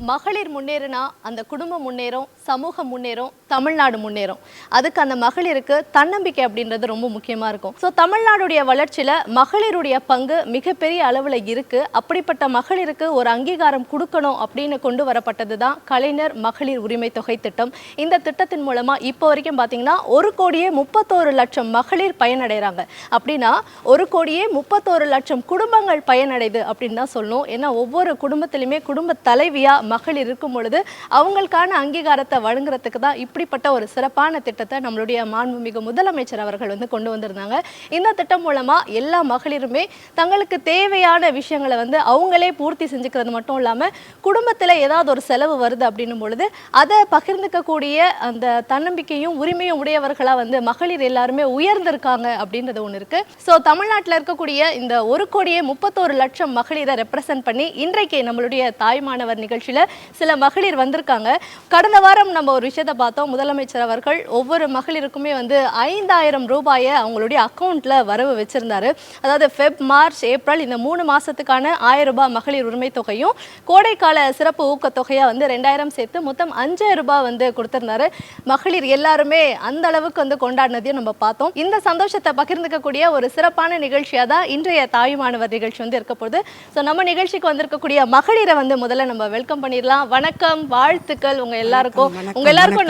மகளிர் முன்னேறினா அந்த குடும்பம் முன்னேறும், சமூகம் முன்னேறும், தமிழ்நாடு முன்னேறும். அதுக்கு அந்த மகளிருக்கு தன்னம்பிக்கை அப்படின்றது ரொம்ப முக்கியமாக இருக்கும். ஸோ தமிழ்நாடுடைய வளர்ச்சியில் மகளிருடைய பங்கு மிகப்பெரிய அளவில் இருக்குது. அப்படிப்பட்ட மகளிருக்கு ஒரு அங்கீகாரம் கொடுக்கணும் அப்படின்னு கொண்டு வரப்பட்டது தான் கலைஞர் மகளிர் உரிமை தொகை திட்டம். இந்த திட்டத்தின் மூலமாக இப்போ வரைக்கும் பார்த்தீங்கன்னா 1,31,00,000 மகளிர் பயனடைகிறாங்க. அப்படின்னா 1,31,00,000 குடும்பங்கள் பயனடைது அப்படின்னு தான் சொல்லணும். ஏன்னா ஒவ்வொரு குடும்பத்திலுமே குடும்ப தலைவியாக மகளிர் இருக்கும் பொழுது அவங்களுக்கான அங்கீகாரத்தை வழங்குறதுக்கு தான் இப்படிப்பட்ட ஒரு சிறப்பான திட்டத்தை நம்மளுடைய மாண்புமிகு முதலமைச்சர் அவர்கள் கொண்டு வந்திருந்தாங்க. இந்த திட்டம் மூலமா எல்லா மகளிருமே தங்களுக்கு தேவையான விஷயங்களை அவங்களே பூர்த்தி செஞ்சுக்கிறது மட்டும் இல்லாம குடும்பத்துல ஏதாவது ஒரு செலவு வருது அப்படின்னும் பொழுது அதை பகிர்ந்துக்கக்கூடிய அந்த தன்னம்பிக்கையும் உரிமையும் உடையவர்களா மகளிர் எல்லாருமே உயர்ந்திருக்காங்க அப்படின்றது ஒன்று இருக்கு. ஸோ தமிழ்நாட்டில் இருக்கக்கூடிய இந்த 1,31,00,000 மகளிரை ரெப்ரசென்ட் பண்ணி இன்றைக்கு நம்மளுடைய தாய்மானவர் நிகழ்ச்சியில சில மகளிர் வந்திருக்காங்க. கடந்த வாரம் நம்ம ஒரு விஷயத்தை பார்த்தோம். முதலமைச்சர் அவர்கள் ஒவ்வொரு மகளிருக்குமே 5,000 ரூபாயை அவங்களுடைய அக்கௌண்ட்ல வரவு வச்சிருந்தாரு. அதாவது ஃபெப், மார்ச், ஏப்ரல் இந்த 3 மாசத்துக்கான 1,000 ரூபாய் மகளிர் உரிமை தொகையும் கோடைக்கால சிறப்பு ஊக்கத்தொகையா 2,000 சேர்த்து மொத்தம் 5,000 ரூபாய் கொடுத்திருந்தாரு. மகளிர் எல்லாருமே அந்த அளவுக்கு கொண்டாடினதையும் நம்ம பார்த்தோம். இந்த சந்தோஷத்தை பகிர்ந்துக்கக்கூடிய ஒரு சிறப்பான நிகழ்ச்சியா தான் இன்றைய தாய்மானவர் நிகழ்ச்சி இருக்க போகுது. ஸோ நம்ம நிகழ்ச்சிக்கு வந்திருக்கக்கூடிய மகளிரை முதல்ல நம்ம வெல்கம் பண்ணிடலாம். வணக்கம், வாழ்த்துக்கள் உங்க எல்லாருக்கும்.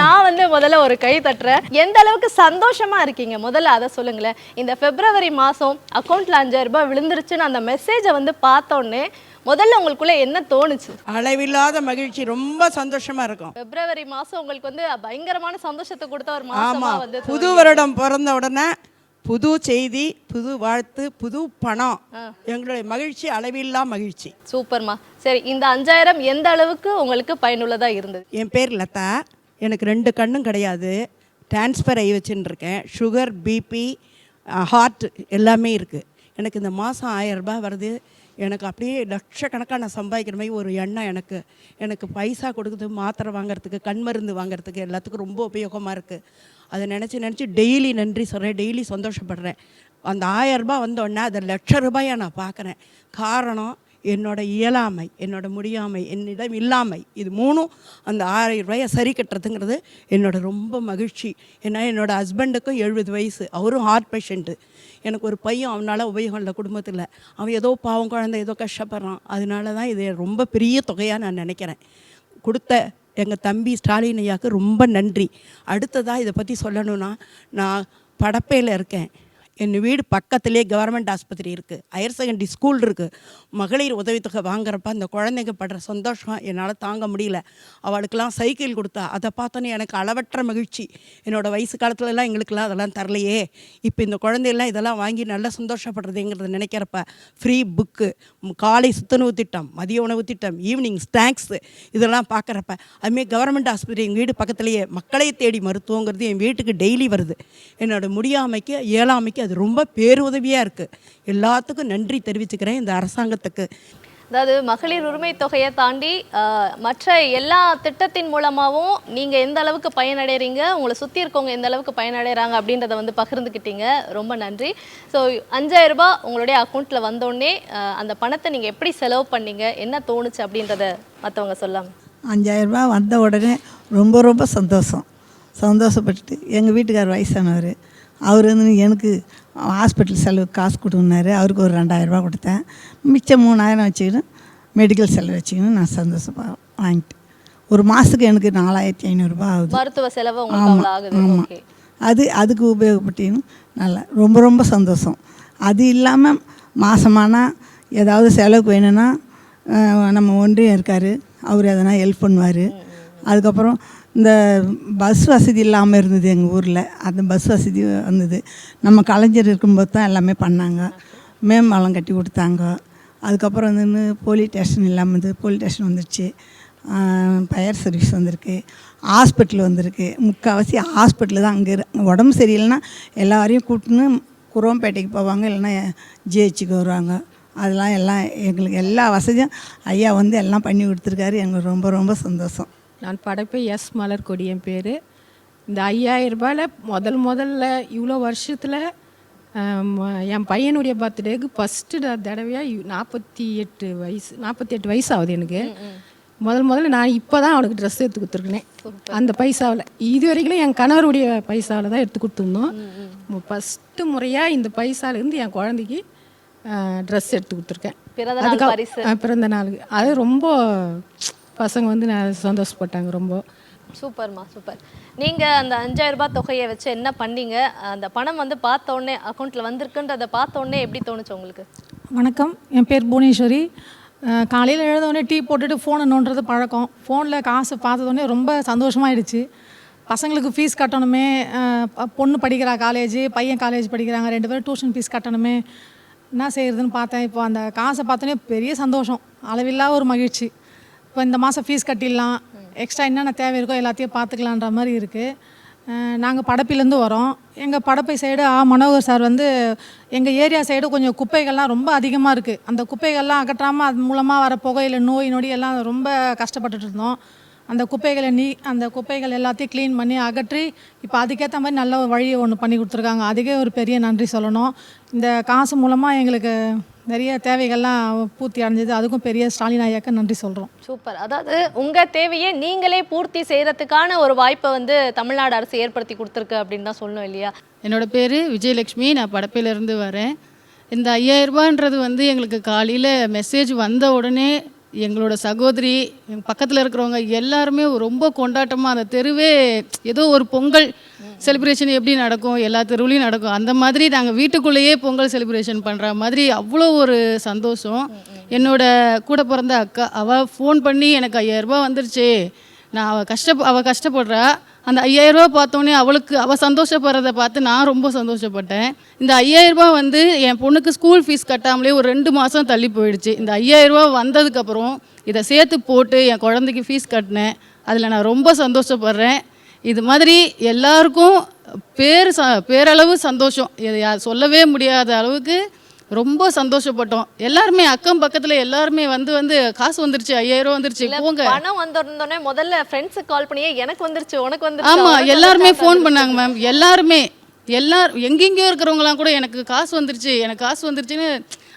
நான் முதல்ல ஒரு கை தட்டுறேன். எந்த அளவுக்கு சந்தோஷமா இருக்கீங்க முதல்ல அதை சொல்லுங்களேன். இந்த பிப்ரவரி மாசம் அக்கௌண்ட்ல 5,000 ரூபாய் விழுந்துருச்சுன்னு அந்த மெசேஜை பார்த்தோன்னே முதல்ல உங்களுக்குள்ள என்ன தோணுச்சு? அளவில்லாத மகிழ்ச்சி, ரொம்ப சந்தோஷமா இருக்கும். பிப்ரவரி மாசம் உங்களுக்கு பயங்கரமான சந்தோஷத்தை கொடுத்த ஒரு மாசமா புது வருடம் பிறந்த உடனே புது செய்தி, புது வாழ்த்து, புது பணம். எங்களுடைய மகிழ்ச்சி அளவில்லா மகிழ்ச்சி. சூப்பர்மா. சரி, இந்த 5,000 எந்த அளவுக்கு உங்களுக்கு பயனுள்ளதா இருந்தது? என் பேர் லதா. எனக்கு 2 கண்ணும் கிடையாது. டிரான்ஸ்ஃபர் ஆகி வச்சுன்னு இருக்கேன். சுகர், பிபி, ஹார்ட் எல்லாமே இருக்குது. எனக்கு இந்த மாதம் 1,000 ரூபாய் வருது. எனக்கு அப்படியே லட்சக்கணக்காக நான் சம்பாதிக்கிற மாதிரி ஒரு எண்ணம். எனக்கு பைசா கொடுக்குது, மாத்திரை வாங்கிறதுக்கு, கண் மருந்து வாங்கிறதுக்கு, எல்லாத்துக்கும் ரொம்ப உபயோகமாக இருக்குது. அதை நினச்சி டெய்லி நன்றி சொல்கிறேன், டெய்லி சந்தோஷப்படுறேன். அந்த 1,000 ரூபாய் வந்தோடனே அதை 1,00,000 ரூபாயை நான் பார்க்குறேன். காரணம் என்னோடய இயலாமை, என்னோட முடியாமை, என்னிடம் இல்லாமை. இது 3ம் அந்த 1,000 ரூபாயை சரி கட்டுறதுங்கிறது என்னோட ரொம்ப மகிழ்ச்சி. ஏன்னா என்னோடய ஹஸ்பண்டுக்கும் 70 வயசு, அவரும் ஹார்ட் பேஷண்ட்டு. எனக்கு ஒரு பையன், அவனால் உபயோகம் இல்லை குடும்பத்தில். அவன் ஏதோ பாவம் குழந்தை ஏதோ கஷ்டப்படுறான். அதனால தான் இது ரொம்ப பெரிய தொகையாக நான் நினைக்கிறேன். கொடுத்த எங்கள் தம்பி ஸ்டாலின் ஐயாவுக்கு ரொம்ப நன்றி. அடுத்ததாக இதை பற்றி சொல்லணுன்னா, நான் படப்பையில் இருக்கேன். என் வீடு பக்கத்துலேயே கவர்மெண்ட் ஆஸ்பத்திரி இருக்குது, ஹையர் செகண்டரி ஸ்கூல் இருக்குது. மகளிர் உதவித்தொகை வாங்குறப்ப அந்த குழந்தைங்க படுற சந்தோஷம் என்னால் தாங்க முடியல. அவளுக்கெல்லாம் சைக்கிள் கொடுத்தா அதை பார்த்தோன்னே எனக்கு அளவற்ற மகிழ்ச்சி. என்னோடய வயசு காலத்துலலாம் எங்களுக்கெல்லாம் அதெல்லாம் தரலையே, இப்போ இந்த குழந்தையெல்லாம் இதெல்லாம் வாங்கி நல்லா சந்தோஷப்படுறதுங்கிறத நினைக்கிறப்ப ஃப்ரீ புக்கு, காலை சுத்தணுவு திட்டம், மதிய உணவு திட்டம், ஈவினிங் ஸ்நாக்ஸு, இதெல்லாம் பார்க்குறப்ப அதுமாரி கவர்மெண்ட் ஆஸ்பத்திரி எங்கள் வீடு பக்கத்துலேயே, மக்களை தேடி மருத்துவங்கிறது என் வீட்டுக்கு டெய்லி வருது. என்னோடய முடியாமைக்கு இயலாமைக்கு அது ரொம்ப பேருதவியாக இருக்குது. எல்லாத்துக்கும் நன்றி தெரிவிச்சுக்கிறேன் இந்த அரசாங்கத்துக்கு. அதாவது மகளிர் உரிமை தொகையை தாண்டி மற்ற எல்லா திட்டத்தின் மூலமாகவும் நீங்கள் எந்த அளவுக்கு பயனடைகிறீங்க, உங்களை சுற்றி இருக்கவங்க எந்த அளவுக்கு பயனடைகிறாங்க அப்படின்றத பகிர்ந்துக்கிட்டீங்க. ரொம்ப நன்றி. ஸோ 5,000 ரூபாய் உங்களுடைய அக்கௌண்ட்டில் வந்தோடனே அந்த பணத்தை நீங்கள் எப்படி செலவு பண்ணீங்க, என்ன தோணுச்சு அப்படின்றத மற்றவங்க சொல்லாமல். 5,000 ரூபாய் வந்த உடனே ரொம்ப சந்தோஷப்பட்டுட்டு, எங்கள் வீட்டுக்கார் வயசானவர், அவர் எனக்கு ஹாஸ்பிட்டல் செலவுக்கு காசு கொடுன்னாரு. அவருக்கு ஒரு 2,000 ரூபா கொடுத்தேன். மிச்சம் 3,000 வச்சுக்கின்னு மெடிக்கல் செலவு வச்சுக்கின்னு நான் சந்தோஷமாக வாங்கிட்டேன். ஒரு மாதத்துக்கு எனக்கு 4,500 ரூபா ஆகுது மருத்துவ செலவு. ஆமாம், அதுக்கு உபயோகப்பட்டின்னு நல்லா ரொம்ப சந்தோஷம். அது இல்லாமல் மாதமானால் ஏதாவது செலவுக்கு வேணும்னா நம்ம ஒன்றியம் இருக்கார், அவர் எதனா ஹெல்ப் பண்ணுவார். அதுக்கப்புறம் இந்த பஸ் வசதி இல்லாமல் இருந்தது எங்கள் ஊரில், அந்த பஸ் வசதி வந்தது. நம்ம கலைஞர் இருக்கும்போது தான் எல்லாமே பண்ணாங்க. மேம்பாலம் கட்டி கொடுத்தாங்க. அதுக்கப்புறம் போலீஸ் ஸ்டேஷன் இல்லாமல் இருந்தது, போலீஸ் ஸ்டேஷன் வந்துடுச்சு. ஃபயர் சர்வீஸ் வந்திருக்கு, ஹாஸ்பிட்டல் வந்திருக்கு. முக்கால்வாசி ஹாஸ்பிட்டல் தான். அங்கே உடம்பு சரியில்லைன்னா எல்லாரையும் கூட்டின்னு குரோம்பேட்டைக்கு போவாங்க, இல்லைன்னா ஜிஹெச்சுக்கு வருவாங்க. அதெல்லாம் எங்களுக்கு எல்லா வசதியும் ஐயா எல்லாம் பண்ணி கொடுத்துருக்காரு. எங்களுக்கு ரொம்ப சந்தோஷம். நான் படைப்பை எஸ் மலர்கொடி என் பேர். இந்த 5,000 ரூபாயில் முதல்ல இவ்வளோ வருஷத்தில் என் பையனுடைய பர்த்டேக்கு ஃபஸ்ட்டு தடவையாக 48 வயசு ஆகுது எனக்கு. முதல்ல நான் இப்போ தான் அவனுக்கு ட்ரெஸ் எடுத்து கொடுத்துருக்கேன் அந்த பைசாவில். இது வரைக்கும் என் கணவருடைய பைசாவில் தான் எடுத்து கொடுத்துருந்தோம். ஃபஸ்ட்டு முறையாக இந்த பைசாலேருந்து என் குழந்தைக்கு ட்ரெஸ் எடுத்து கொடுத்துருக்கேன் பிறந்த நாளுக்கு. அது ரொம்ப பசங்க வந்து சந்தோஷப்பட்டாங்க ரொம்ப. சூப்பர்மா, சூப்பர். நீங்கள் அந்த 5000 ரூபாய் தொகையை வச்சு என்ன பண்ணீங்க? அந்த பணம் வந்து பார்த்த உடனே அக்கௌண்ட்டில் வந்திருக்குன்றதை பார்த்த உடனே எப்படி தோணுச்சு உங்களுக்கு? வணக்கம், என் பேர் புவனேஸ்வரி. காலையில் எழுதவுடனே டீ போட்டுட்டு ஃபோனை நோண்டுறது பழக்கம். ஃபோனில் காசு பார்த்ததோடனே ரொம்ப சந்தோஷமாயிடுச்சு. பசங்களுக்கு ஃபீஸ் கட்டணுமே, பொண்ணு படிக்கிறா காலேஜ், பையன் காலேஜ் படிக்கிறாங்க, 2 பேரும் டியூஷன் ஃபீஸ் கட்டணுமே, என்ன செய்கிறதுன்னு பார்த்தேன். இப்போ அந்த காசை பார்த்தோன்னே பெரிய சந்தோஷம், அளவில்லா ஒரு மகிழ்ச்சி. இப்போ இந்த மாதம் ஃபீஸ் கட்டிடலாம், எக்ஸ்ட்ரா என்னென்ன தேவை இருக்கோ எல்லாத்தையும் பார்த்துக்கலான்ற மாதிரி இருக்குது. நாங்கள் படப்பிலேருந்து வரோம். எங்கள் படப்பை சைடு மனோகர் சார் வந்து எங்கள் ஏரியா சைடு கொஞ்சம் குப்பைகள்லாம் ரொம்ப அதிகமாக இருக்குது. அந்த குப்பைகள்லாம் அகற்றாமல் அது மூலமாக வர புகையில நோய் நொடி எல்லாம் ரொம்ப கஷ்டப்பட்டுட்டு இருந்தோம். அந்த குப்பைகள் எல்லாத்தையும் க்ளீன் பண்ணி அகற்றி இப்போ அதுக்கேற்ற மாதிரி நல்ல ஒரு வழியை ஒன்று பண்ணி கொடுத்துருக்காங்க. அதுக்கே ஒரு பெரிய நன்றி சொல்லணும். இந்த காசு மூலமாக எங்களுக்கு நிறைய தேவைகள்லாம் பூர்த்தி அடைஞ்சது. அதுக்கும் பெரிய ஸ்டாலின் ஐயாக்க நன்றி சொல்கிறோம். சூப்பர். அதாவது உங்கள் தேவையை நீங்களே பூர்த்தி செய்கிறதுக்கான ஒரு வாய்ப்பை வந்து தமிழ்நாடு அரசு ஏற்படுத்தி கொடுத்துருக்கு அப்படின்னு தான் சொல்லணும் இல்லையா? என்னோடய பேர் விஜயலட்சுமி, நான் படப்பையிலேருந்து வரேன். இந்த 5000 ரூபான்றது வந்து எங்களுக்கு காலையில் மெசேஜ் வந்த உடனே எங்களோட சகோதரி, எங்கள் பக்கத்தில் இருக்கிறவங்க எல்லாருமே ரொம்ப கொண்டாட்டமாக, அந்த தெருவே ஏதோ ஒரு பொங்கல் செலிப்ரேஷன் எப்படி நடக்கும் எல்லா தெருவுலையும் நடக்கும் அந்த மாதிரி நாங்கள் வீட்டுக்குள்ளேயே பொங்கல் செலிப்ரேஷன் பண்ணுற மாதிரி அவ்வளோ ஒரு சந்தோஷம். என்னோட கூட பிறந்த அக்கா, அவள் ஃபோன் பண்ணி எனக்கு 5000 ரூபா வந்துருச்சு, நான் அவள் கஷ்டப்படுறா, அந்த 5000 ரூபா பார்த்தோன்னே அவள் சந்தோஷப்படுறதை பார்த்து நான் ரொம்ப சந்தோஷப்பட்டேன். இந்த 5000 ரூபா வந்து என் பொண்ணுக்கு ஸ்கூல் ஃபீஸ் கட்டாமலே ஒரு 2 மாதம் தள்ளி போயிடுச்சு. இந்த 5000 ரூபா வந்ததுக்கப்புறம் இதை சேர்த்து போட்டு என் குழந்தைக்கு ஃபீஸ் கட்டினேன். அதில் நான் ரொம்ப சந்தோஷப்படுறேன். இது மாதிரி எல்லாருக்கும் பேரளவு சந்தோஷம், சொல்லவே முடியாத அளவுக்கு ரொம்ப சந்தோஷப்பட்டோம். எல்லாருமே அக்கம் பக்கத்துல எல்லாருமே வந்து காசு வந்துருச்சு, 5000 ரூபா வந்துருச்சு, போங்க. பணம் வந்தோடனே முதல்ல ஃப்ரெண்ட்ஸுக்கு கால் பண்ணியே எனக்கு வந்துருச்சு, உனக்கு வந்துருச்சு. ஆமா, எல்லாருமே ஃபோன் பண்ணாங்க மேம். எல்லாரும் எங்கெங்கயோ இருக்கிறவங்களாம் கூட எனக்கு காசு வந்துருச்சுன்னு.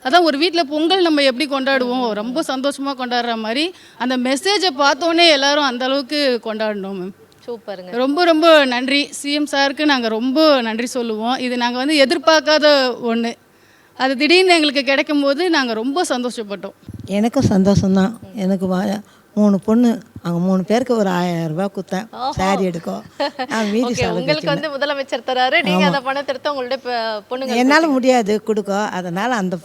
அதான் ஒரு வீட்டில் பொங்கல் நம்ம எப்படி கொண்டாடுவோம், ரொம்ப சந்தோஷமா கொண்டாடுற மாதிரி அந்த மெசேஜை பார்த்தோன்னே எல்லாரும் அந்த அளவுக்கு கொண்டாடணும் மேம். சூப்பருங்க. ரொம்ப ரொம்ப நன்றி. சிஎம் சாருக்கு நாங்கள் ரொம்ப நன்றி சொல்லுவோம். இது நாங்கள் வந்து எதிர்பார்க்காத ஒன்று, அது திடீர்னு எங்களுக்கு கிடைக்கும் போது நாங்கள் ரொம்ப சந்தோஷப்பட்டோம். எனக்கும் சந்தோஷம்தான். எனக்கு 3 பொண்ணு, அவங்க 3 பேருக்கு ஒரு 1000 ரூபாய் கொடுத்தேன் சாரி எடுக்கும். உங்களுக்கு வந்து முதலமைச்சர் தராரு, நீங்க அந்த பணத்தை எடுத்து உங்களுடைய பொண்ணுங்க. என்னால் முடியாது கொடுக்க, அதனால் அந்த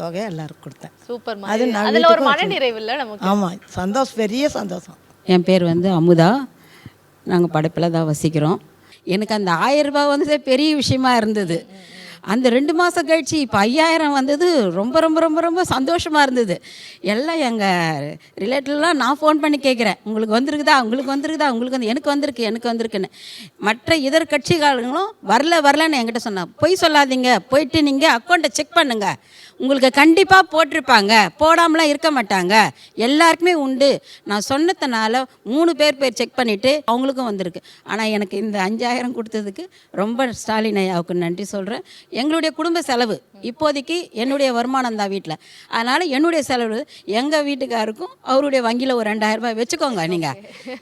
தொகையை எல்லாருக்கும் கொடுத்தேன். சூப்பர். அதில் ஒரு மன நிறைவு இல்லை நமக்கு. ஆமாம், சந்தோஷம், பெரிய சந்தோஷம். என் பேர் வந்து அமுதா, நாங்கள் படைப்பில் தான் வசிக்கிறோம். எனக்கு அந்த 1000 ரூபாய் வந்து பெரிய விஷயமா இருந்தது. அந்த 2 மாதம் கழிச்சு இப்போ 5000 வந்தது ரொம்ப ரொம்ப ரொம்ப ரொம்ப சந்தோஷமாக இருந்தது. எல்லாம் எங்கள் ரிலேட்டிவ்லாம் நான் ஃபோன் பண்ணி கேட்குறேன், உங்களுக்கு வந்திருக்குதா, எனக்கு வந்திருக்குன்னு. மற்ற இதர கட்சிகாரங்களும் வரலன்னு என்கிட்ட சொன்னாங்க. பொய் சொல்லாதீங்க, போயிட்டு நீங்கள் அக்கௌண்ட்டை செக் பண்ணுங்கள், உங்களுக்கு கண்டிப்பாக போட்டிருப்பாங்க, போடாமலாம் இருக்க மாட்டாங்க, எல்லாருக்குமே உண்டு. நான் சொன்னதுனால 3 பேர் செக் பண்ணிவிட்டு அவங்களுக்கும் வந்திருக்கு. ஆனால் எனக்கு இந்த 5000 கொடுத்ததுக்கு ரொம்ப ஸ்டாலின் ஐயாவுக்கு நன்றி சொல்கிறேன். எங்களுடைய குடும்ப செலவு இப்போதைக்கு என்னுடைய வருமானம் தான் வீட்டில், அதனால் என்னுடைய செலவு எங்கள் வீட்டுக்காருக்கும் அவருடைய வங்கியில் ஒரு 2000 ரூபாய் வச்சுக்கோங்க, நீங்கள்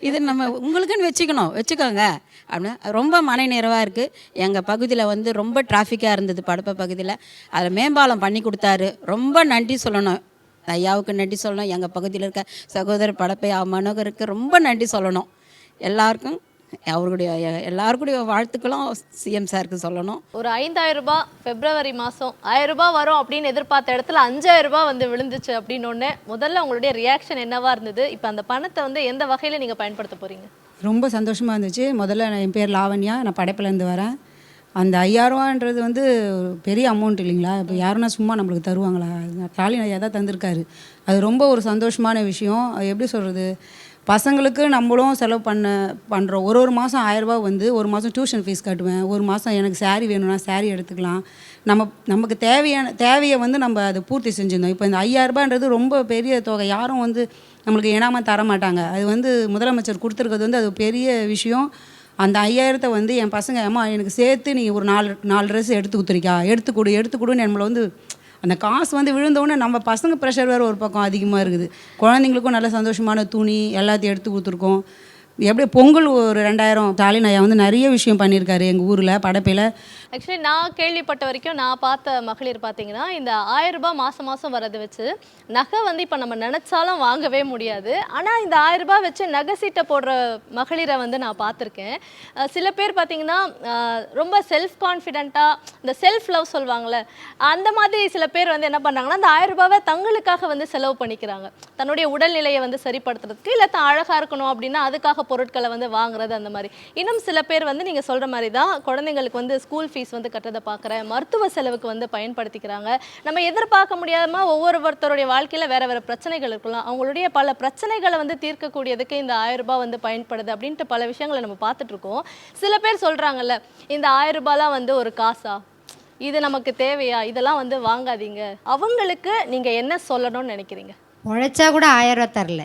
இது நம்ம உங்களுக்குன்னு வச்சுக்கோங்க அப்படின்னு ரொம்ப மன நிறைவாக இருக்குது. எங்கள் பகுதியில் வந்து ரொம்ப டிராஃபிக்காக இருந்தது, படப்பை பகுதியில். அதில் மேம்பாலம் பண்ணி கொடுத்தாரு, ரொம்ப நன்றி சொல்லணும் ஐயாவுக்கு, நன்றி சொல்லணும். எங்கள் பகுதியில் இருக்க சகோதரர் படப்பை மனோகருக்கு ரொம்ப நன்றி சொல்லணும். எல்லாருக்கும் எல்லாருக்குடைய வாழ்த்துக்களும் சிஎம் சாருக்கு சொல்லணும். ஒரு 5000 ரூபாய் பிப்ரவரி மாதம் 1000 ரூபாய் வரும் அப்படின்னு எதிர்பார்த்த இடத்துல 5000 ரூபாய் வந்து விழுந்துச்சு அப்படின்னு முதல்ல உங்களுடைய ரியாக்ஷன் என்னவா இருந்தது? இப்போ அந்த பணத்தை வந்து எந்த வகையில் நீங்கள் பயன்படுத்த போகிறீங்க? ரொம்ப சந்தோஷமாக இருந்துச்சு. முதல்ல என் பேர் லாவண்யா, நான் படைப்பிலேருந்து வரேன். அந்த 5000 ரூபான்றது வந்து பெரிய அமௌண்ட் இல்லைங்களா? இப்போ யாருன்னா சும்மா நம்மளுக்கு தருவாங்களா? ஸ்டாலின் ஐயா தான் தந்திருக்காரு. அது ரொம்ப ஒரு சந்தோஷமான விஷயம். எப்படி சொல்கிறது, பசங்களுக்கு நம்மளும் செலவு பண்ணுறோம். ஒரு மாதம் 1000 ரூபாய் வந்து ஒரு மாதம் டியூஷன் ஃபீஸ் கட்டுவேன், ஒரு மாதம் எனக்கு சாரீ வேணும்னா சாரீ எடுத்துக்கலாம். நமக்கு தேவையை வந்து நம்ம அதை பூர்த்தி செஞ்சுருந்தோம். இப்போ இந்த 5000 ரூபான்றது ரொம்ப பெரிய தொகை, யாரும் வந்து நம்மளுக்கு இனாமல் தர மாட்டாங்க. அது வந்து முதலமைச்சர் கொடுத்துருக்கிறது வந்து அது பெரிய விஷயம். அந்த 5000 வந்து என் பசங்க, அம்மா எனக்கு சேர்த்து நீங்கள் ஒரு 4 ட்ரெஸ் எடுத்து கொடுத்துருக்கா, எடுத்து கொடுன்னு நம்மளை வந்து அந்த காசு வந்து விழுந்தோடனே நம்ம பசங்க ப்ரெஷர் வேறு ஒரு பக்கம் அதிகமாக இருக்குது. குழந்தைங்களுக்கும் நல்ல சந்தோஷமான துணி எல்லாத்தையும் எடுத்து கொடுத்துருக்கோம். எப்படி பொங்கல் ஒரு 2000 ஸ்டாலின் ஐயா வந்து நிறைய விஷயம் பண்ணியிருக்காரு எங்கள் ஊரில் படப்பையில். ஆக்சுவலி நான் கேள்விப்பட்ட வரைக்கும் நான் பார்த்த மகளிர் பார்த்தீங்கன்னா இந்த 1000 ரூபாய் மாதம் மாதம் வரது வச்சு நகை வந்து இப்போ நம்ம நினச்சாலும் வாங்கவே முடியாது. ஆனால் இந்த 1000 ரூபாய் வச்சு நகை சீட்டை போடுற மகளிரை வந்து நான் பார்த்துருக்கேன். சில பேர் பார்த்தீங்கன்னா ரொம்ப செல்ஃப் கான்ஃபிடென்ட்டாக இந்த செல்ஃப் லவ் சொல்லுவாங்கள்ல, அந்த மாதிரி சில பேர் வந்து என்ன பண்ணுறாங்கன்னா அந்த 1000 ரூபாவை தங்களுக்காக வந்து செலவு பண்ணிக்கிறாங்க. தன்னுடைய உடல்நிலையை வந்து சரிப்படுத்துறதுக்கு, இல்லை தான் அழகாக இருக்கணும் அப்படின்னா அதுக்காக பொருட்களை வந்து வாங்குறது அந்த மாதிரி. இன்னும் சில பேர் வந்து நீங்கள் சொல்கிற மாதிரி தான் குழந்தைங்களுக்கு வந்து ஸ்கூல் ஃபீஸ் வந்து கட்டுறதை பார்க்குறேன், மருத்துவ செலவுக்கு வந்து பயன்படுத்திக்கிறாங்க. நம்ம எதிர்பார்க்க முடியாமல் ஒவ்வொருத்தருடைய வாழ்க்கையில் வேறு வேறு பிரச்சனைகள் இருக்கலாம். அவங்களுடைய பல பிரச்சனைகளை வந்து தீர்க்கக்கூடியதுக்கு இந்த 1000 ரூபாய் வந்து பயன்படுது அப்படின்ட்டு பல விஷயங்களை நம்ம பார்த்துட்ருக்கோம். சில பேர் சொல்கிறாங்கல்ல, இந்த 1000 ரூபாய்லாம் வந்து ஒரு காசா, இது நமக்கு தேவையா, இதெல்லாம் வந்து வாங்காதீங்க. அவங்களுக்கு நீங்கள் என்ன சொல்லணும்னு நினைக்கிறீங்க? உழைச்சா கூட 1000 ரூபா தரல,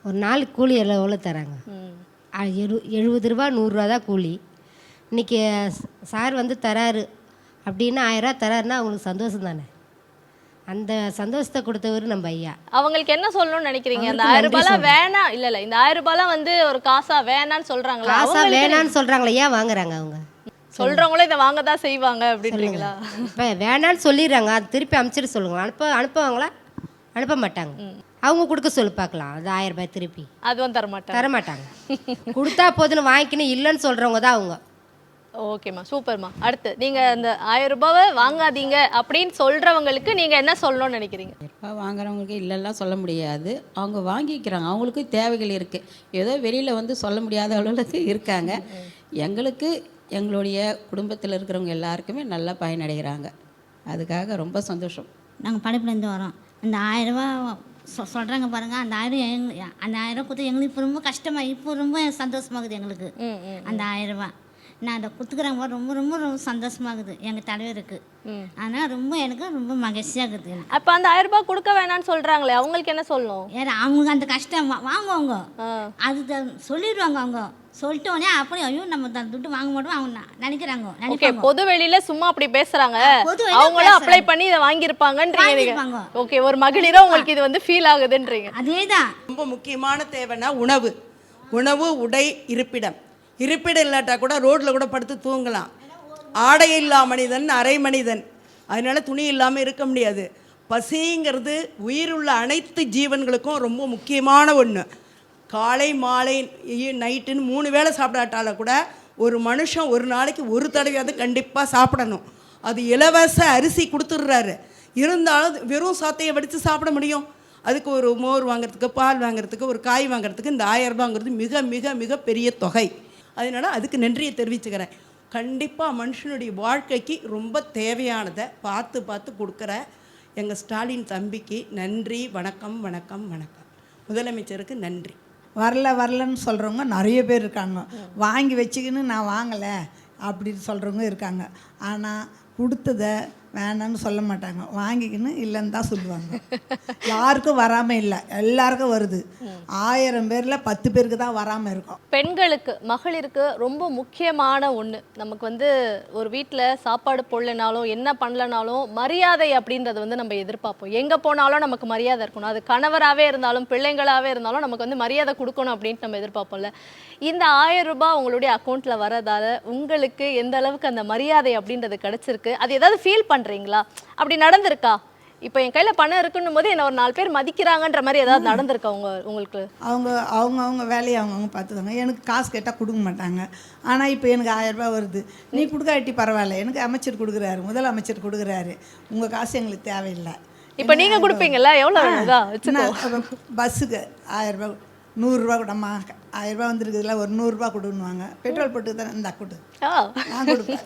ஒரு நாள் கூலி எவ்வளோ தராங்க? 70 ரூபா 100 ரூபா தான் கூலி. இன்றைக்கி சார் வந்து தராரு அப்படின்னா 1000 ரூபா தராருன்னா அவங்களுக்கு சந்தோஷம் தானே. அந்த சந்தோஷத்தை கொடுத்தவர் நம்ம ஐயா. அவங்களுக்கு என்ன சொல்லணும்னு நினைக்கிறீங்க? அந்த 1000 ரூபாய்லாம் வேணாம், இல்லை இந்த 1000 ரூபாய்லாம் வந்து ஒரு காசா வேணான்னு சொல்கிறாங்களா? காசா வேணான்னு சொல்கிறாங்களா? ஏன் வாங்குறாங்க? அவங்க சொல்கிறவங்களும் இதை வாங்க தான் செய்வாங்க அப்படின்றீங்களா? இப்போ வேணான்னு சொல்லிடுறாங்க, அது திருப்பி அனுப்பிச்சிட்டு சொல்லுங்க. அனுப்புவாங்களா? அனுப்ப மாட்டாங்க. அவங்க கொடுக்க சொல்லி பார்க்கலாம். அது 1000 ரூபாய் திருப்பி அதுவும் தரமாட்டாங்க. கொடுத்தா போதுன்னு வாங்கிக்கணும், இல்லைன்னு சொல்கிறவங்க தான் அவங்க. ஓகேம்மா, சூப்பர்மா. அடுத்து நீங்கள் அந்த 1000 ரூபாவை வாங்காதீங்க அப்படின்னு சொல்கிறவங்களுக்கு நீங்கள் என்ன சொல்லணும்னு நினைக்கிறீங்க? வாங்குறவங்களுக்கு இல்லைலாம் சொல்ல முடியாது, அவங்க வாங்கிக்கிறாங்க. அவங்களுக்கு தேவைகள் இருக்குது, ஏதோ வெளியில் வந்து சொல்ல முடியாத அளவுக்கு இருக்காங்க. எங்களுக்கு எங்களுடைய குடும்பத்தில் இருக்கிறவங்க எல்லாருக்குமே நல்லா பயனடைகிறாங்க. அதுக்காக ரொம்ப சந்தோஷம். நாங்கள் படைப்புலேருந்து வரோம். அந்த 1000 ரூபா சொல்கிறாங்க பாருங்கள், அந்த 1000 கொடுத்து எங்களுக்கு இப்போ ரொம்ப கஷ்டமாக, இப்போ ரொம்ப சந்தோஷமாகுது எங்களுக்கு. அந்த 1000 ரூபா நான் அதை கொடுத்துக்கிறேங்க, ரொம்ப ரொம்ப ரொம்ப சந்தோஷமாகுது எங்கள் தலைவருக்கு. ஆனால் ரொம்ப எனக்கு ரொம்ப மகிழ்ச்சியாகுது. அப்போ அந்த 1000 ரூபாய் கொடுக்க வேணான்னு சொல்கிறாங்களே, அவங்களுக்கு என்ன சொல்லணும்? ஏன்னா அவங்களுக்கு அந்த கஷ்டம் வாங்குவாங்க, அது சொல்லிடுவாங்க. அவங்க சொல்லிட்டு உடனே அப்படி ஐயோ நம்ம துட்டு வாங்க மாட்டோம் அவங்க நினைக்கிறாங்க. பொது வெளியில சும்மா அப்படி பேசுறாங்க, அவங்களும் அப்ளை பண்ணி இதை வாங்கியிருப்பாங்கன்றீங்க. ஓகே, ஒரு மகளிரா உங்களுக்கு இது வந்து ஃபீல் ஆகுதுன்றீங்க. அதேதான். ரொம்ப முக்கியமான தேவைன்னா உணவு, உடை, இருப்பிடம் இல்லாட்டா கூட ரோட்டில் கூட படுத்து தூங்கலாம். ஆடை இல்லா மனிதன் அரை மனிதன், அதனால துணி இல்லாமல் இருக்க முடியாது. பசிங்கிறது உயிருள்ள அனைத்து ஜீவன்களுக்கும் ரொம்ப முக்கியமான ஒன்று. காலை மாலை நைட்டுன்னு 3 வேளை சாப்பிடாட்டால கூட ஒரு மனுஷன் ஒரு நாளைக்கு ஒரு தடவையாவது கண்டிப்பாக சாப்பிடணும். அது இலவச அரிசி கொடுத்துட்றாரு, இருந்தாலும் வெறும் சாத்தையை வடித்து சாப்பிட முடியும்? அதுக்கு ஒரு மோர் வாங்குறதுக்கு, பால் வாங்குறதுக்கு, ஒரு காய் வாங்குறதுக்கு இந்த 1000 ரூபாங்கிறது மிக மிக மிக பெரிய தொகை. அதனால் அதுக்கு நன்றியை தெரிவிச்சுக்கிறேன். கண்டிப்பாக மனுஷனுடைய வாழ்க்கைக்கு ரொம்ப தேவையானதை பார்த்து பார்த்து கொடுக்குற எங்கள் ஸ்டாலின் தம்பிக்கு நன்றி. வணக்கம் வணக்கம் வணக்கம். முதலமைச்சருக்கு நன்றி. வரலன்னு சொல்கிறவங்க நிறைய பேர் இருக்காங்க. வாங்கி வச்சுக்கின்னு நான் வாங்கலை அப்படின்னு சொல்கிறவங்க இருக்காங்க. ஆனால் கொடுத்ததை வேணான்னு சொல்ல மாட்டாங்க, வாங்கிக்கின்னு இல்லைன்னு தான் சொல்லுவாங்க. யாருக்கும் வராமல் இல்லை, எல்லாருக்கும் வருது. 1000 பேரில் 10 பேருக்கு தான் வராமல் இருக்கும். பெண்களுக்கு, மகளிருக்கு ரொம்ப முக்கியமான ஒன்று, நமக்கு வந்து ஒரு வீட்டில் சாப்பாடு போடலைனாலும் என்ன பண்ணலனாலும் மரியாதை அப்படின்றது வந்து நம்ம எதிர்பார்ப்போம். எங்கே போனாலும் நமக்கு மரியாதை இருக்கணும். அது கணவராகவே இருந்தாலும் பிள்ளைங்களாகவே இருந்தாலும் நமக்கு வந்து மரியாதை கொடுக்கணும் அப்படின்ட்டு நம்ம எதிர்பார்ப்போம்ல. இந்த 1000 ரூபாய் உங்களுடைய அக்கௌண்ட்டில் வரதால உங்களுக்கு எந்த அளவுக்கு அந்த மரியாதை அப்படின்றது கிடச்சிருக்கு? அது ஏதாவது ஃபீல் பண்ணுறீங்களா? அப்படி நடந்திருக்கா? இப்போ என் கையில் பணம் இருக்குன்னும் போது என்ன ஒரு 4 பேர் மதிக்கிறாங்கன்ற மாதிரி ஏதாவது நடந்திருக்கா உங்களுக்கு? அவங்க வேலையை அவங்க பார்த்துக்காங்க. எனக்கு காசு கேட்டால் கொடுக்க மாட்டாங்க. ஆனால் இப்போ எனக்கு 1000 ரூபாய் வருது, நீ கொடுக்காட்டி பரவாயில்ல, எனக்கு அமைச்சர் கொடுக்குறாரு, முதலமைச்சர் கொடுக்குறாரு, உங்கள் காசு எங்களுக்கு தேவையில்லை. இப்போ நீங்கள் கொடுப்பீங்களா? எவ்வளோ பஸ்ஸுக்கு 1000 ரூபாய், 100 ரூபா கூடம்மா, 1000 ரூபாய் வந்துருக்குதுல, ஒரு 100 ரூபா கொடுன்னுவாங்க. பெட்ரோல் போட்டு தான் இந்த கொடு, நான் கொடுப்பேன்.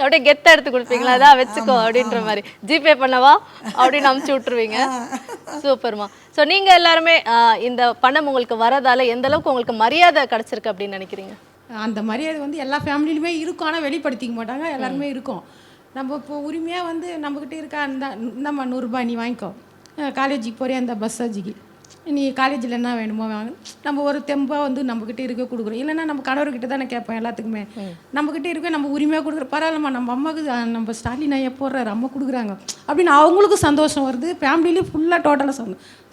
அப்படியே கெத்த எடுத்து கொடுப்பீங்களா? அதான் வச்சுக்கோ அப்படின்ற மாதிரி, ஜிபே பண்ணவா அப்படின்னு அமுச்சு விட்டுருவீங்க. சூப்பர்மா. ஸோ நீங்கள் எல்லாருமே இந்த பணம் உங்களுக்கு வரதால எந்த அளவுக்கு உங்களுக்கு மரியாதை கிடச்சிருக்கு அப்படின்னு நினைக்கிறீங்க? அந்த மரியாதை வந்து எல்லா ஃபேமிலியிலுமே இருக்கும், ஆனால் வெளிப்படுத்திக்க மாட்டாங்க. எல்லாருமே இருக்கும். நம்ம இப்போ உரிமையாக வந்து நம்மக்கிட்ட இருக்கா, இந்தம்மா 100 ரூபாய் நீ வாங்கிக்கோ, காலேஜுக்கு போறியா அந்த பஸ் சார்ஜுக்கு நீ காலேஜில் என்ன வேணுமோ வாங்க, நம்ம ஒரு தெம்பாக வந்து நம்மக்கிட்ட இருக்க கொடுக்குறோம். இல்லைன்னா நம்ம கணவர்கிட்ட தானே கேட்போம் எல்லாத்துக்குமே. நம்மக்கிட்ட இருக்க நம்ம உரிமையாக கொடுக்குறோம். பரவாயில்லம்மா நம்ம அம்மாவுக்கு நம்ம ஸ்டாலின் ஐயா போடுறாரு, அம்மா கொடுக்குறாங்க அப்படின்னு அவங்களுக்கும் சந்தோஷம் வருது. ஃபேமிலியிலே ஃபுல்லாக டோட்டலாக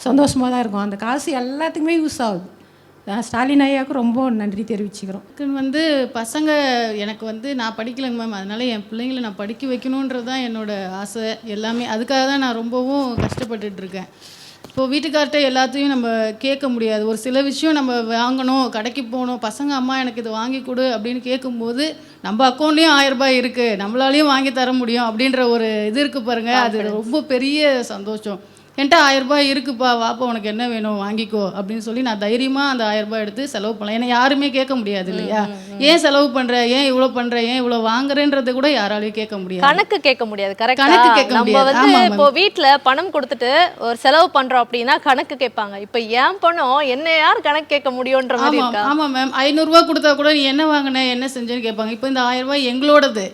சந்தோஷமாக தான் இருக்கும். அந்த காசு எல்லாத்துக்குமே யூஸ் ஆகுது. ஸ்டாலின் ஐயாவுக்கு ரொம்ப நன்றி தெரிவிச்சுக்கிறோம். வந்து பசங்க எனக்கு வந்து நான் படிக்கலைங்க மேம், அதனால் என் பிள்ளைங்களை நான் படிக்க வைக்கணுன்றது தான் என்னோடய ஆசை எல்லாமே. அதுக்காக தான் நான் ரொம்பவும் கஷ்டப்பட்டுட்ருக்கேன். இப்போது வீட்டுக்கார்ட்ட எல்லாத்தையும் நம்ம கேட்க முடியாது. ஒரு சில விஷயம் நம்ம வாங்கணும், கடைக்கு போகணும், பசங்க அம்மா எனக்கு இது வாங்கி கொடு அப்படின்னு கேட்கும்போது நம்ம அக்கௌண்ட்லேயும் 1000 ரூபாய் இருக்குது, நம்மளாலையும் வாங்கி தர முடியும் அப்படின்ற ஒரு இது இருக்குது பாருங்கள். அது ரொம்ப பெரிய சந்தோஷம். என்கிட்ட 1000 ரூபாய் இருக்குப்பா, வாப்பா உனக்கு என்ன வேணும் வாங்கிக்கோ அப்படின்னு சொல்லி நான் தைரியமாக அந்த 1000 ரூபாய் எடுத்து செலவு பண்ணலாம். ஏன்னா யாருமே கேட்க முடியாது இல்லையா, ஏன் செலவு பண்ணுற, ஏன் இவ்வளோ பண்ணுற, ஏன் இவ்வளோ வாங்குறேன்றது கூட யாராலையும் கேட்க முடியாது. கணக்கு கேட்க முடியாது. கணக்கு கேட்க நம்ம முடியாது. வந்து இப்போ வீட்டில் பணம் கொடுத்துட்டு ஒரு செலவு பண்ணுறோம் அப்படின்னா கணக்கு கேட்பாங்க. இப்போ ஏன் பணம் என்ன யார் கணக்கு கேட்க முடியுன்ற மாதிரி இருக்கா? ஆமாம் மேம், 500 ரூபா கொடுத்தா கூட நீ என்ன வாங்கின என்ன செஞ்சேன்னு கேட்பாங்க. இப்போ இந்த 1000 ரூபாய் எங்களோடது,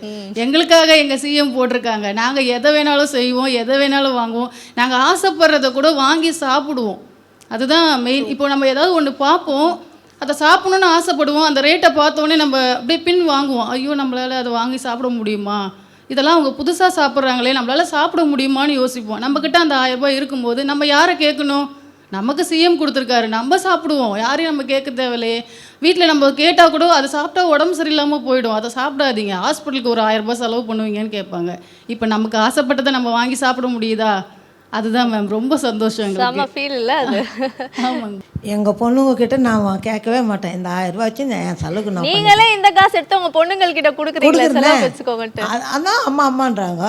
எங்களுக்காக எங்கள் சிஎம் போட்டிருக்காங்க. நாங்கள் எதை வேணாலும் செய்வோம், எதை வேணாலும் வாங்குவோம். நாங்கள் ஆசைப்படுறத கூட வாங்கி சாப்பிடுவோம். அதுதான் மெயின். இப்போ நம்ம ஏதாவது ஒன்று பார்ப்போம், அதை சாப்பிடணுன்னு ஆசைப்படுவோம், அந்த ரேட்டை பார்த்தோன்னே நம்ம அப்படியே பின் வாங்குவோம். ஐயோ நம்மளால் அதை வாங்கி சாப்பிட முடியுமா, இதெல்லாம் அவங்க புதுசாக சாப்பிட்றாங்களே நம்மளால் சாப்பிட முடியுமான்னு யோசிப்போம். நம்மக்கிட்ட அந்த 1000 ரூபாய் இருக்கும்போது நம்ம யாரை கேட்கணும், நமக்கு சிஎம் கொடுத்துருக்காரு, நம்ம சாப்பிடுவோம், யாரையும் நம்ம கேட்க தேவையில்லையே. வீட்டில் நம்ம கேட்டால் கூட அதை சாப்பிட்டா உடம்பு சரியில்லாமல் போயிடும், அதை சாப்பிடாதீங்க, ஹாஸ்பிட்டலுக்கு ஒரு 1000 ரூபாய் செலவு பண்ணுவீங்கன்னு கேட்பாங்க. இப்போ நமக்கு ஆசைப்பட்டதை நம்ம வாங்கி சாப்பிட முடியுதா, அதுதான் மேம் ரொம்ப சந்தோஷம். செம ஃபீல் இல்லை அது? ஆமாங்க. எங்கள் பொண்ணுங்க கிட்ட நான் கேட்கவே மாட்டேன். இந்த 1000 ரூபாய் வச்சு என் செலவுக்கு நான் நீங்களே இந்த காசு எடுத்து உங்க பொண்ணுங்கள் கிட்ட கொடுக்குறீங்களா, செலவு வச்சுக்கோங்கன்ட்டு? அதான் அம்மா அம்மான்றாங்க,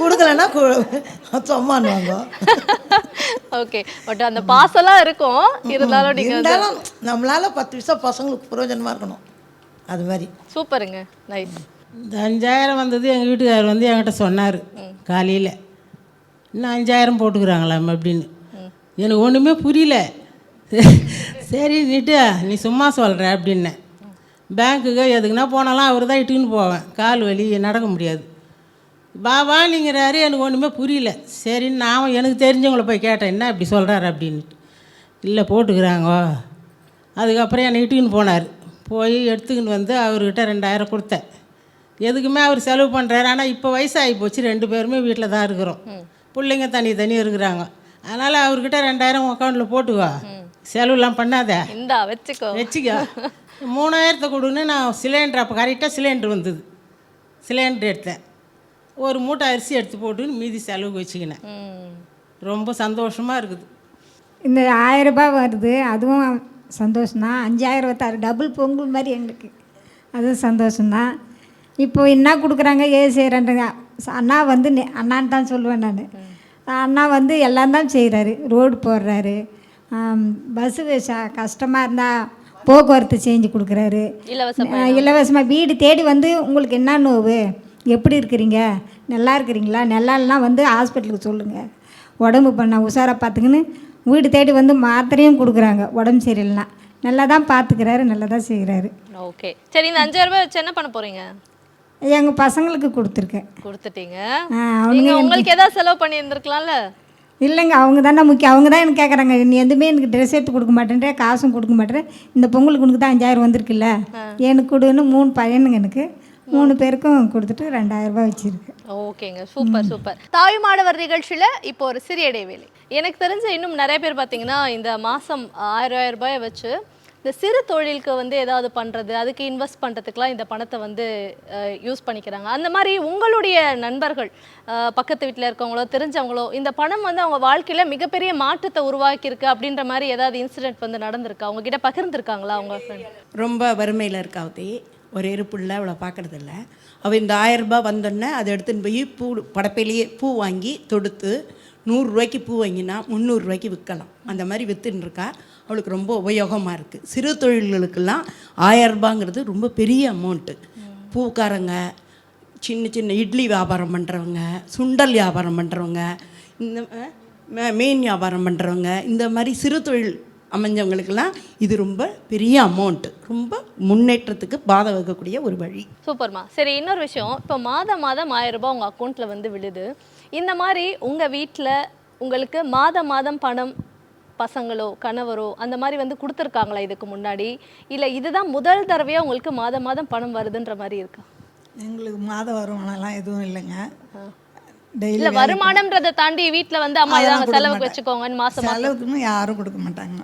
கொடுக்கலன்னா அம்மான்வாங்க. ஓகே, பட் அந்த பாசம்லாம் இருக்கும். இருந்தாலும் நீங்க இருந்தாலும் நம்மளால 10 விஷயம் பசங்களுக்கு பிரயோஜனமாக இருக்கணும். அது மாதிரி சூப்பருங்க, நைஸ். இந்த 5000 வந்தது எங்கள் வீட்டுக்காரர் வந்து என்கிட்ட சொன்னார் காலையில், இன்னும் 5000 போட்டுக்கிறாங்களாம் அப்படின்னு. எனக்கு ஒன்றுமே புரியல. சரின்னுட்டு நீ சும்மா சொல்கிற அப்படின்னேன். பேங்க்குக்கு எதுக்குன்னா போனாலும் அவர் தான் இட்டுன்னு போவேன், கால் வலி நடக்க முடியாது. வாங்கிறாரு, எனக்கு ஒன்றுமே புரியல. சரின்னு நான் எனக்கு தெரிஞ்சவங்கள போய் கேட்டேன், என்ன இப்படி சொல்கிறாரு அப்படின்ட்டு. இல்லை போட்டுக்கிறாங்க. அதுக்கப்புறம் என்னை இட்டுன்னு போனார். போய் எடுத்துக்கின்னு வந்து அவர்கிட்ட 2000 கொடுத்தேன். எதுக்குமே அவர் செலவு பண்ணுறாரு. ஆனால் இப்போ வயசாகி போச்சு, 2 பேருமே வீட்டில் தான் இருக்கிறோம், பிள்ளைங்க தனி இருக்கிறாங்க. அதனால் அவர்கிட்ட 2000 அக்கௌண்ட்டில் போட்டுவா, செலவுலாம் பண்ணாத, இந்தா வச்சுக்கோ 3000 கொடுன்னு நான் சிலிண்டர், அப்போ கரெக்டாக சிலிண்டர் வந்தது, சிலிண்டர் எடுத்தேன். ஒரு மூட்டை அரிசி எடுத்து போட்டுன்னு மீதி செலவுக்கு வச்சுக்கினேன். ரொம்ப சந்தோஷமாக இருக்குது. இந்த 1000 ரூபாய் வருது, அதுவும் சந்தோஷம்தான். 5000 தர டபுள் பொங்கல் மாதிரி எங்களுக்கு, அதுவும் சந்தோஷம்தான். இப்போது என்ன கொடுக்குறாங்க, ஏது செய்கிறாங்க. அண்ணா வந்து அண்ணான்னு தான் சொல்லுவேன் நான். அண்ணா வந்து எல்லாம் தான் செய்கிறாரு, ரோடு போடுறாரு, பஸ்ஸு கஷ்டமாக இருந்தால் போக்குவரத்து செஞ்சு கொடுக்குறாரு, இலவசமாக வீடு தேடி வந்து உங்களுக்கு என்ன நோவு, எப்படி இருக்கிறீங்க, நல்லா இருக்கிறீங்களா, நல்லாலாம் வந்து ஹாஸ்பிட்டலுக்கு சொல்லுங்கள், உடம்பு பண்ண உஷாராக பார்த்துக்கின்னு வீடு தேடி வந்து மாத்திரையும் கொடுக்குறாங்க. உடம்பு சரியில்லைனா நல்லா தான் பார்த்துக்கிறாரு, நல்லா தான் செய்கிறாரு. ஓகே, சரி. இந்த 5000 ரூபாய் வச்சு என்ன பண்ண போகிறீங்க? எங்கள் பசங்களுக்கு கொடுத்துருக்கேன். கொடுத்துட்டீங்க. நீங்கள் உங்களுக்கு ஏதாவது செலவு பண்ணி இருந்திருக்கலாம்ல? இல்லைங்க, அவங்க தானே முக்கியம். அவங்க தான் எனக்கு கேட்குறாங்க, நீ எதுவுமே எனக்கு ட்ரெஸ் எடுத்து கொடுக்க மாட்டேன்ற, காசும் கொடுக்க மாட்டேன், இந்த பொங்கலுக்கு உனக்கு தான் 5000 வந்திருக்குல்ல, எனக்கு கொடுன்னு 3 பையனுங்க, எனக்கு 3 பேருக்கும் கொடுத்துட்டு 2000 ரூபாய் வச்சுருக்கு. ஓகேங்க, சூப்பர் சூப்பர். தாயுமானவர் நிகழ்ச்சியில் இப்போ ஒரு சிறிய இடைவேளை. எனக்கு தெரிஞ்ச இன்னும் நிறைய பேர் பார்த்தீங்கன்னா இந்த மாதம் 1000 ரூபாயை வச்சு இந்த சிறு தொழிலுக்கு வந்து ஏதாவது பண்ணுறது, அதுக்கு இன்வெஸ்ட் பண்ணுறதுக்குலாம் இந்த பணத்தை வந்து யூஸ் பண்ணிக்கிறாங்க. அந்த மாதிரி உங்களுடைய நண்பர்கள், பக்கத்து வீட்டில் இருக்கவங்களோ தெரிஞ்சவங்களோ இந்த பணம் வந்து அவங்க வாழ்க்கையில் மிகப்பெரிய மாற்றத்தை உருவாக்கியிருக்கு அப்படின்ற மாதிரி ஏதாவது இன்சிடென்ட் வந்து நடந்திருக்கா, அவங்ககிட்ட பகிர்ந்துருக்காங்களா அவங்க ஃப்ரெண்ட்? ரொம்ப வறுமையில் இருக்காவதே, ஒரே பிள்ளை அவளை பார்க்குறதில்ல. அவள் இந்த 1000 ரூபாய் வந்தோடனே அதை எடுத்துன்னு போய் பூ படப்பையிலேயே பூ வாங்கி தொடுத்து 100 ரூபாய்க்கு பூ வாங்கினா 300 ரூபாய்க்கு விற்கலாம். அந்த மாதிரி விற்றுன்னு இருக்கா. அவளுக்கு ரொம்ப உபயோகமாக இருக்குது. சிறு தொழில்களுக்கெல்லாம் 1000 ரூபாங்கிறது ரொம்ப பெரிய அமௌண்ட்டு. பூக்காரங்க, சின்ன சின்ன இட்லி வியாபாரம் பண்ணுறவங்க, சுண்டல் வியாபாரம் பண்ணுறவங்க, இந்த மீன் வியாபாரம் பண்ணுறவங்க, இந்த மாதிரி சிறு தொழில் அமைஞ்சவங்களுக்கெல்லாம் இது ரொம்ப பெரிய அமௌண்ட்டு, ரொம்ப முன்னேற்றத்துக்கு பாதை வகக்கூடிய ஒரு வழி. சூப்பர்மா. சரி, இன்னொரு விஷயம், இப்போ மாதம் 1000 ரூபாய் உங்கள் அக்கௌண்ட்டில் வந்து விழுது. இந்த மாதிரி உங்கள் வீட்டில் உங்களுக்கு மாதம் பணம் பசங்களோ கணவரோ அந்த மாதிரி வந்து கொடுத்துருக்காங்களா இதுக்கு முன்னாடி, இல்லை இதுதான் முதல் தடவையாக உங்களுக்கு மாதம் மாதம் பணம் வருதுன்ற மாதிரி இருக்கா? எங்களுக்கு மாத வருமானம்லாம் எதுவும் இல்லைங்க. இல்லை வருமானம்ன்றதை தாண்டி வீட்டில் வந்து அம்மா இதாங்க செலவுக்கு வச்சுக்கோங்கன்னு மாதம் செலவுக்குன்னு யாரும் கொடுக்க மாட்டாங்க.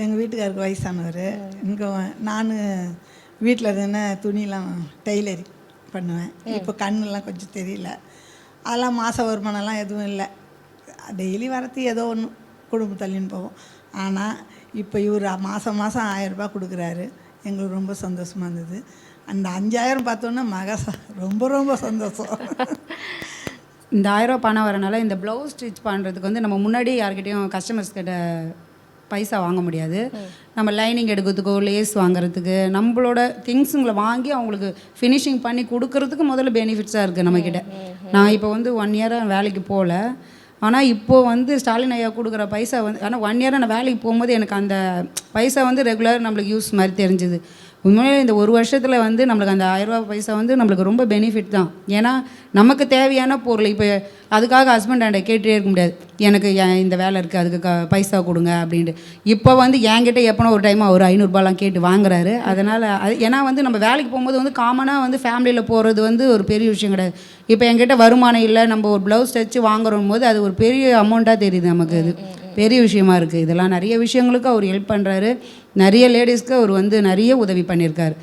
எங்கள் வீட்டுக்காருக்கு வயசானவர். இங்கே நான் வீட்டில் இருந்தேன்னா துணிலாம் டெய்லரிங் பண்ணுவேன். இப்போ கண்ணெலாம் கொஞ்சம் தெரியல, அதெல்லாம் மாத வருமானம்லாம் எதுவும் இல்லை. டெய்லி வரத்து ஏதோ ஒன்று குடும்பம் தள்ளின்னு போவோம். ஆனால் இப்போ இவர் மாதம் மாதம் 1000 ரூபாய் கொடுக்குறாரு. எங்களுக்கு ரொம்ப சந்தோஷமாக இருந்தது. அந்த 5000 பார்த்தோன்னா ரொம்ப ரொம்ப சந்தோஷம். இந்த 1000 ரூபா பணம் வரனால இந்த ப்ளவுஸ் ஸ்டிச் பண்ணுறதுக்கு வந்து நம்ம முன்னாடியே யார்கிட்டையும் கஸ்டமர்ஸ் கிட்ட பைசா வாங்க முடியாது. நம்ம லைனிங் எடுக்கிறதுக்கோ லேஸ் வாங்குறதுக்கு நம்மளோட திங்ஸுங்களை வாங்கி அவங்களுக்கு ஃபினிஷிங் பண்ணி கொடுக்கறதுக்கு முதல்ல பெனிஃபிட்ஸாக இருக்குது நம்மக்கிட்ட. நான் இப்போ வந்து 1 இயராக வேலைக்கு போகல. ஆனால் இப்போது வந்து ஸ்டாலின் ஐயா கொடுக்குற பைசா வந்து, ஆனால் 1 இயராக நான் வேலைக்கு போகும்போது எனக்கு அந்த பைசா வந்து ரெகுலர் நம்மளுக்கு யூஸ் மாதிரி தெரிஞ்சுது. உண்மையிலே இந்த 1 வருஷத்தில் வந்து நம்மளுக்கு அந்த 1000 ரூபா பைசா வந்து நம்மளுக்கு ரொம்ப பெனிஃபிட் தான். ஏன்னா நமக்கு தேவையான பொருள் இப்போ அதுக்காக ஹஸ்பண்ட் ஆண்ட கேட்டே இருக்க முடியாது, எனக்கு இந்த வேலை இருக்குது அதுக்கு பைசா கொடுங்க அப்படின்ட்டு. இப்போ வந்து என்கிட்ட எப்போனா ஒரு டைம் அவர் 500 ரூபாலாம் கேட்டு வாங்குறாரு. அதனால் ஏன்னா வந்து நம்ம வேலைக்கு போகும்போது வந்து காமனாக வந்து ஃபேமிலியில் போகிறது வந்து ஒரு பெரிய விஷயம் கிடையாது. இப்போ என்கிட்ட வருமானம் இல்லை, நம்ம ஒரு ப்ளவுஸ் தைச்சு வாங்குறோம் போது அது ஒரு பெரிய அமௌண்ட்டாக தெரியுது நமக்கு. அது பெரிய விஷயமா இருக்குது. இதெல்லாம் நிறைய விஷயங்களுக்கு அவர் ஹெல்ப் பண்ணுறாரு. நிறைய லேடிஸ்க்கு அவர் வந்து நிறைய உதவி பண்ணியிருக்காரு.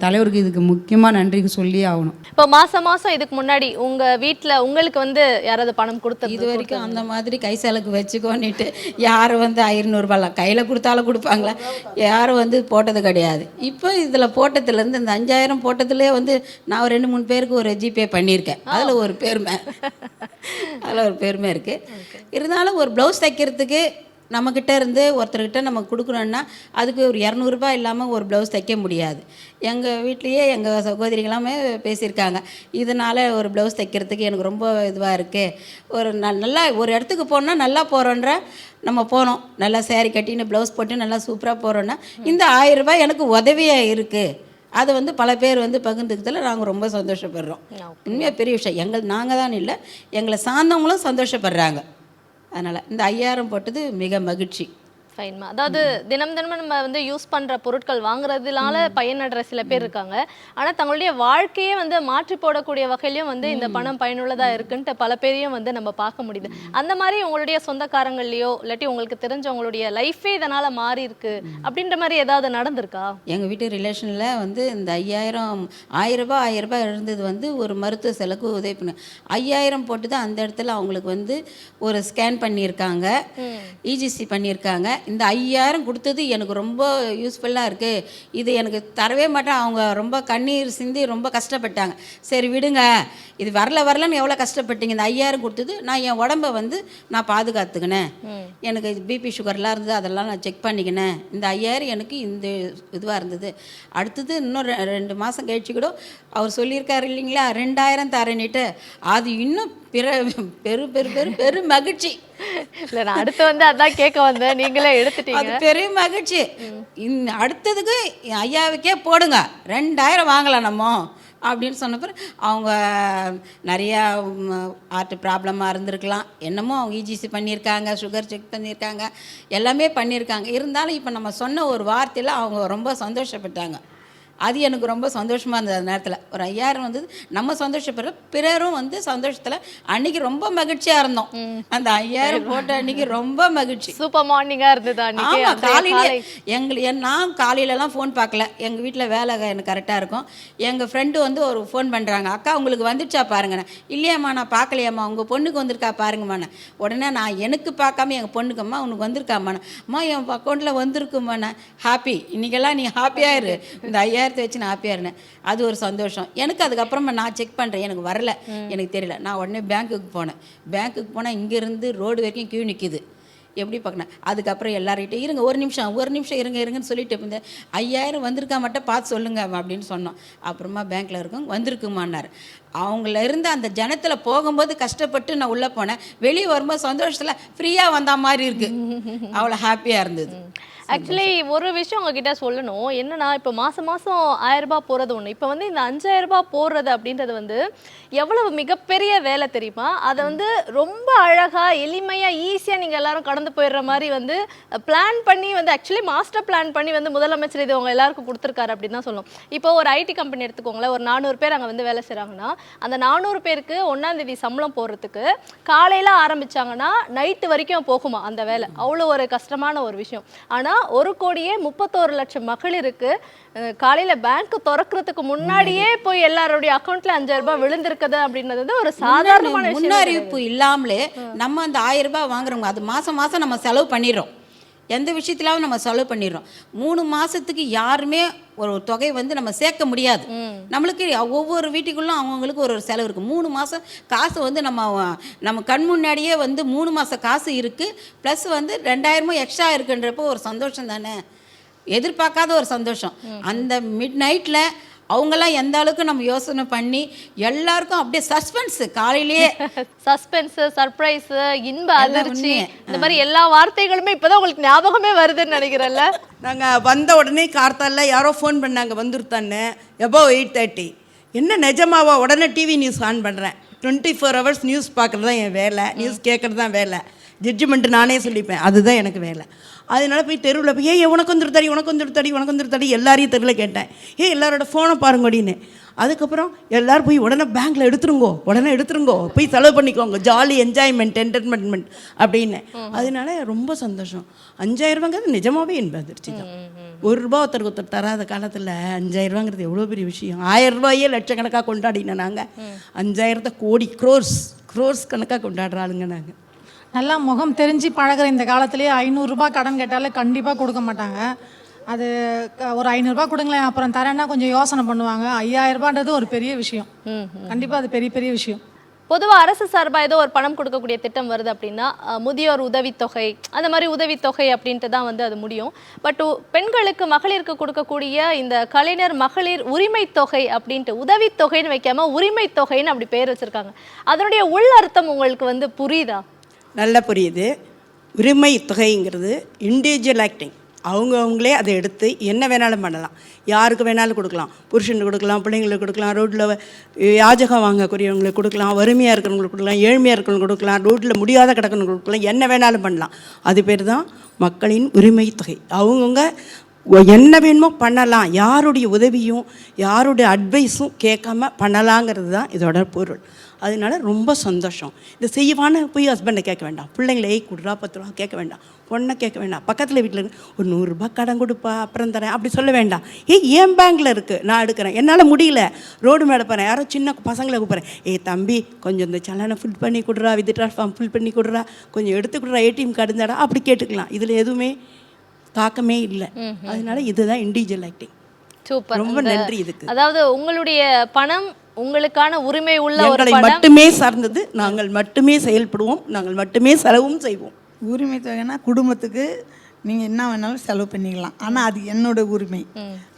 தலைவருக்கு இதுக்கு முக்கியமாக நன்றி சொல்லி ஆகணும். இப்போ மாதம் மாதம் இதுக்கு முன்னாடி உங்கள் வீட்டில் உங்களுக்கு வந்து யாராவது பணம் கொடுத்து இது வரைக்கும் அந்த மாதிரி கை செலவுக்கு வச்சுக்கோன்னுட்டு யாரும் வந்து 500 ரூபாய்லாம் கையில் கொடுத்தாலும் கொடுப்பாங்களா, யாரும் வந்து போட்டது கிடையாது. இப்போ இதில் போட்டதுலேருந்து இந்த 5000 போட்டதுலேயே வந்து நான் 2-3 பேருக்கு ஒரு ஜிபே பண்ணியிருக்கேன். அதில் ஒரு பெருமை இருக்குது. இருந்தாலும் ஒரு ப்ளவுஸ் தைக்கிறதுக்கு நம்மக்கிட்ட இருந்து ஒருத்தர்கிட்ட நம்ம கொடுக்குறோன்னா அதுக்கு ஒரு 200 ரூபாய் இல்லாமல் ஒரு ப்ளவுஸ் தைக்க முடியாது. எங்கள் வீட்லேயே எங்கள் சகோதரிகளாமே பேசியிருக்காங்க, இதனால் ஒரு ப்ளவுஸ் தைக்கிறதுக்கு எனக்கு ரொம்ப இதுவாக இருக்குது. ஒரு நல்லா ஒரு இடத்துக்கு போனால் நல்லா போகிறோன்ற நம்ம போனோம், நல்லா சேரீ கட்டின்னு ப்ளவுஸ் போட்டு நல்லா சூப்பராக போகிறோன்னா இந்த 1000 ரூபாய் எனக்கு உதவியாக இருக்குது. அது வந்து பல பேர் வந்து பகிர்ந்துக்கிறதுல நாங்கள் ரொம்ப சந்தோஷப்படுறோம். உண்மையாக பெரிய விஷயம். நாங்கள் தான் இல்லை, எங்களை சார்ந்தவங்களும் சந்தோஷப்படுறாங்க. அதனால் இந்த 5000 போட்டது மிக மகிழ்ச்சி. ஃபைன்மா. அதாவது தினம் தினமும் நம்ம வந்து யூஸ் பண்ணுற பொருட்கள் வாங்குறதுனால பயனடைற சில பேர் இருக்காங்க. ஆனால் தங்களுடைய வாழ்க்கையே வந்து மாற்றி போடக்கூடிய வகையிலையும் வந்து இந்த பணம் பயனுள்ளதாக இருக்குன்ட்டு பல பேரையும் வந்து நம்ம பார்க்க முடியுது. அந்த மாதிரி உங்களுடைய சொந்தக்காரங்கள்லையோ இல்லாட்டி உங்களுக்கு தெரிஞ்சவங்களுடைய லைஃபே இதனால் மாறி இருக்கு அப்படின்ற மாதிரி ஏதாவது நடந்திருக்கா? எங்கள் வீட்டு ரிலேஷனில் வந்து இந்த 1000 ரூபாய் இருந்தது வந்து ஒரு மருத்துவ செலவுக்கு உதவி பண்ண 5000 போட்டு தான் அந்த இடத்துல அவங்களுக்கு வந்து ஒரு ஸ்கேன் பண்ணியிருக்காங்க, இஜிசி பண்ணியிருக்காங்க. இந்த 5000 கொடுத்தது எனக்கு ரொம்ப யூஸ்ஃபுல்லாக இருக்குது. இது எனக்கு தரவே மாட்டேன். அவங்க ரொம்ப கண்ணீர் சிந்தி ரொம்ப கஷ்டப்பட்டாங்க. சரி விடுங்க, இது வரலன்னு எவ்வளோ கஷ்டப்பட்டீங்க. இந்த 5000 கொடுத்தது நான் என் உடம்பை வந்து நான் பாதுகாத்துக்கினேன். எனக்கு பிபி சுகர்லாம் இருந்தது, அதெல்லாம் நான் செக் பண்ணிக்கினேன். இந்த 5000 எனக்கு இந்த இதுவாக இருந்தது. அடுத்தது இன்னும் 2 மாதம் கழிச்சு கூட அவர் சொல்லியிருக்காரு இல்லைங்களா, 2000 தரேன்னுட்டு. அது இன்னும் பெரு மகிழ்ச்சி. இல்லை, நான் அடுத்து வந்து அதான் கேட்க வந்தேன், நீங்களே எடுத்துட்டீங்க. அது பெரிய மகிழ்ச்சி. அடுத்ததுக்கு ஐயாவுக்கே போடுங்க, 2000 வாங்கலாம் நம்ம அப்படின்னு சொன்ன பிறகு அவங்க நிறையா ஹார்ட் ப்ராப்ளமாக இருந்திருக்கலாம், என்னமோ அவங்க இஜிசி பண்ணியிருக்காங்க, சுகர் செக் பண்ணியிருக்காங்க, எல்லாமே பண்ணியிருக்காங்க. இருந்தாலும் இப்போ நம்ம சொன்ன ஒரு வார்த்தையில் அவங்க ரொம்ப சந்தோஷப்பட்டாங்க. அது எனக்கு ரொம்ப சந்தோஷமாக இருந்தது. அந்த நேரத்தில் ஒரு 5000 வந்தது, நம்ம சந்தோஷப்படுற பிறரும் வந்து சந்தோஷத்தில் அன்றைக்கி ரொம்ப மகிழ்ச்சியாக இருந்தோம். அந்த 5000 போட்ட அன்றைக்கி ரொம்ப மகிழ்ச்சி, சூப்பர் மார்னிங்காக இருந்தது. ஆமாம், காலையில் நான் காலையிலலாம் ஃபோன் பார்க்கல, எங்கள் வீட்டில் வேலை எனக்கு கரெக்டாக இருக்கும். எங்கள் ஃப்ரெண்டு வந்து ஒரு ஃபோன் பண்ணுறாங்க, அக்கா உங்களுக்கு வந்துடுச்சா பாருங்கண்ணே. இல்லையாம்மா நான் பார்க்கலையாம்மா, உங்கள் பொண்ணுக்கு வந்திருக்கா பாருங்கம்மாண்ணே. உடனே நான் எனக்கு பார்க்காம எங்கள் பொண்ணுக்கம்மா உனக்கு வந்திருக்காம்மாண்ணே. அம்மா என் அக்கௌண்ட்டில் வந்திருக்குமாண்ணே. ஹாப்பி, இன்றைக்கெல்லாம் நீ ஹாப்பியாக இரு, இந்த 5000 வச்சு நான் ஹாப்பியாக இருந்தேன். அது ஒரு சந்தோஷம் எனக்கு. அதுக்கப்புறமா நான் செக் பண்ணுறேன், எனக்கு வரல, எனக்கு தெரியல. நான் உடனே பேங்க்குக்கு போனேன். இங்கேருந்து ரோடு வரைக்கும் கியூ நிற்கிது. எப்படி பார்க்கணும். அதுக்கப்புறம் எல்லார்கிட்ட இருங்க ஒரு நிமிஷம் இருங்கன்னு சொல்லிட்டு இந்த 5000 வந்திருக்கா மட்டும் பார்த்து சொல்லுங்க அப்படின்னு சொன்னோம். அப்புறமா பேங்க்கில் இருக்கோம் வந்திருக்குமான்னார். அவங்கள இருந்து அந்த ஜனத்தில் போகும்போது கஷ்டப்பட்டு நான் உள்ளே போனேன், வெளியே வரும்போது சந்தோஷத்தில் ஃப்ரீயாக வந்த மாதிரி இருக்குது. அவ்வளோ ஹாப்பியாக இருந்தது. ஆக்சுவலி ஒரு விஷயம் உங்ககிட்ட சொல்லணும் என்னன்னா, இப்போ மாசம் மாசம் 1000 ரூபாய் போறது ஒண்ணு. இப்போ வந்து இந்த 5000 ரூபாய் போடுறது அப்படின்றது வந்து எவ்வளவு மிகப்பெரிய வேலை தெரியுமா? அதை வந்து ரொம்ப அழகா எளிமையா ஈஸியா நீங்க எல்லாரும் கடந்து போயிடுற மாதிரி வந்து பிளான் பண்ணி வந்து ஆக்சுவலி மாஸ்டர் பிளான் பண்ணி வந்து முதலமைச்சர் இது உங்க எல்லாருக்கும் கொடுத்துருக்காரு அப்படின்னு தான் சொல்லணும். இப்போ ஒரு ஐடி கம்பெனி எடுத்துக்கோங்களேன், ஒரு 400 பேர் அங்கே வந்து வேலை செய்கிறாங்கன்னா அந்த 400 பேருக்கு 1ஆம் தேதி சம்பளம் போடுறதுக்கு காலையில் ஆரம்பிச்சாங்கன்னா நைட்டு வரைக்கும் போகுமா அந்த வேலை. அவ்வளோ ஒரு கஷ்டமான ஒரு விஷயம். ஆனால் 1,31,00,000 மகளிருக்கு காலையில் பேங்க் திறக்கிறதுக்கு முன்னாடியே போய் எல்லாருடைய அக்கௌண்ட்ல 5000 ரூபாய் விழுந்திருக்குது அப்படின்றது ஒரு சாதாரணமான விஷயம். முன்னறிவிப்பு இல்லாமலே நம்ம அந்த 1000 ரூபாய் வாங்குறோங்க, அது மாதம் மாதம் நம்ம செலவு பண்ணிடுறோம். எந்த விஷயத்திலாவும் நம்ம செலவு பண்ணிடுறோம். 3 மாதத்துக்கு யாருமே ஒரு தொகை வந்து நம்ம சேர்க்க முடியாது. நம்மளுக்கு ஒவ்வொரு வீட்டுக்குள்ளும் அவங்களுக்கு ஒரு செலவு இருக்குது. 3 மாதம் காசு வந்து நம்ம கண் முன்னாடியே வந்து 3 மாதம் காசு இருக்குது, ப்ளஸ் வந்து 2000 எக்ஸ்ட்ரா இருக்குன்றப்போ ஒரு சந்தோஷம் தானே, எதிர்பார்க்காத ஒரு சந்தோஷம். அந்த மிட் நைட்டில் அவங்கெல்லாம் எந்த அளவுக்கு நம்ம யோசனை பண்ணி எல்லாருக்கும் அப்படியே சஸ்பென்ஸ், காலையிலேயே சஸ்பென்ஸ், சர்ப்ரைஸ், இன்ப அதிர்ச்சி, இந்த மாதிரி எல்லா வார்த்தைகளுமே இப்போதான் உங்களுக்கு ஞாபகமே வருதுன்னு நினைக்கிறேன்ல. நாங்கள் வந்த உடனே கார்த்தாலில் யாரோ ஃபோன் பண்ணாங்க வந்துருத்தான்னு, எபோவ் 8:30. என்ன நிஜமாவா? உடனே டிவி நியூஸ் ஆன் பண்ணுறேன். 24 hours நியூஸ் பார்க்குறது தான் என் வேலை, நியூஸ் கேட்குறது தான் வேலை. ஜட்ஜ்மெண்ட்டு நானே சொல்லிப்பேன், அதுதான் எனக்கு வேலை. அதனால போய் தெருவில் போய் உனக்கு வந்துருத்தடி எல்லாரையும் தெருவில் கேட்டேன். எல்லாரோட ஃபோனை பாருங்க அப்படின்னு. அதுக்கப்புறம் எல்லோரும் போய் உடனே பேங்க்கில் எடுத்துருங்கோ போய் செலவு பண்ணிக்கோங்க, ஜாலி என்ஜாய்மெண்ட் என்டர்டைன்மெண்ட் அப்படின்னு. அதனால ரொம்ப சந்தோஷம். 5000 ரூபாங்கிறது நிஜமாகவே என்பது அதிர்ச்சி தான். 1 ரூபா ஒருத்தர் தராத காலத்தில் 5000 ரூபாங்கிறது எவ்வளோ பெரிய விஷயம். 1000 ரூபாயே லட்சக்கணக்காக கொண்டாடினோம் நாங்கள். 5000 கோடி க்ரோர்ஸ் கணக்காக கொண்டாடுற ஆளுங்க நாங்கள். நல்லா முகம் தெரிஞ்சு பழகிற இந்த காலத்துலேயே 500 ரூபாய் கடன் கேட்டாலே கண்டிப்பாக கொடுக்க மாட்டாங்க. அது ஒரு 500 ரூபாய் கொடுங்களேன் அப்புறம் தரேன்னா கொஞ்சம் யோசனை பண்ணுவாங்க. 5000 ரூபான்றது ஒரு பெரிய விஷயம். கண்டிப்பாக அது பெரிய விஷயம். பொதுவாக அரசு சார்பாக ஏதோ ஒரு பணம் கொடுக்கக்கூடிய திட்டம் வருது அப்படின்னா முதியோர் உதவித்தொகை, அந்த மாதிரி உதவித்தொகை அப்படின்ட்டு தான் வந்து அது முடியும். பட் பெண்களுக்கு மகளிருக்கு கொடுக்கக்கூடிய இந்த கலைஞர் மகளிர் உரிமை தொகை அப்படின்ட்டு உதவித்தொகைன்னு வைக்காம உரிமை தொகைன்னு அப்படி பேர் வச்சுருக்காங்க. அதனுடைய உள்ளர்த்தம் உங்களுக்கு வந்து புரியுதா? நல்லா புரியுது. உரிமை தொகைங்கிறது இண்டிவிஜுவல் ஆக்டிங். அவங்களே அதை எடுத்து என்ன வேணாலும் பண்ணலாம், யாருக்கு வேணாலும் கொடுக்கலாம். புருஷனுக்கு கொடுக்கலாம், பிள்ளைங்களுக்கு கொடுக்கலாம், ரோட்டில் யாஜகம் வாங்கக்கூடியவங்களுக்கு கொடுக்கலாம், வறுமையாக இருக்கிறவங்களுக்கு கொடுக்கலாம், ஏழ்மையாக இருக்கிறவங்களுக்கு கொடுக்கலாம், ரோட்டில் முடியாத கிடக்கணுங்களுக்கு கொடுக்கலாம், என்ன வேணாலும் பண்ணலாம். அது பேர் தான் மக்களின் உரிமை தொகை. அவங்கவுங்க என்ன வேணுமோ பண்ணலாம், யாருடைய உதவியும் யாருடைய அட்வைஸும் கேட்காம பண்ணலாங்கிறது தான் இதோட பொருள். அதனால ரொம்ப சந்தோஷம். இந்த செய்வான்னு போய் ஹஸ்பண்டை கேட்க வேண்டாம், பிள்ளைங்கள 10 ரூபா 10 ரூபா கேட்க வேண்டாம், பொண்ணை கேட்க வேண்டாம், பக்கத்தில் வீட்டில் ஒரு 100 ரூபா கடன் கொடுப்பா அப்புறம் தரேன் அப்படி சொல்ல வேண்டாம். என் பேங்கில் இருக்குது, நான் எடுக்கிறேன், என்னால் முடியல, ரோடு மேலே போகிறேன், யாரோ சின்ன பசங்களை கூப்பிட்றேன், தம்பி கொஞ்சம் இந்த சலானை ஃபில் பண்ணி கொடுறா, வித்ட்ரா ஃபார்ம் ஃபில் பண்ணி கொடுறா, கொஞ்சம் எடுத்து கொடுறா, ஏடிஎம் கார்டு இருந்தாடா, அப்படி கேட்டுக்கலாம். இதில் எதுவுமே தாக்கமே இல்லை. அதனால இதுதான் இண்டிவிஜுவல் ஆக்டிங். சூப்பர், ரொம்ப நன்றி இதுக்கு. அதாவது உங்களுடைய பணம் உங்களுக்கான உரிமை உள்ள ஒரு பணம் மட்டுமே சார்ந்தது, நாங்கள் மட்டுமே செயல்படுவோம், நாங்கள் மட்டுமே செலவும் செய்வோம். உரிமை தொகைனா குடும்பத்துக்கு நீங்கள் என்ன வேணாலும் செலவு பண்ணிக்கலாம், ஆனால் அது என்னோடய உரிமை.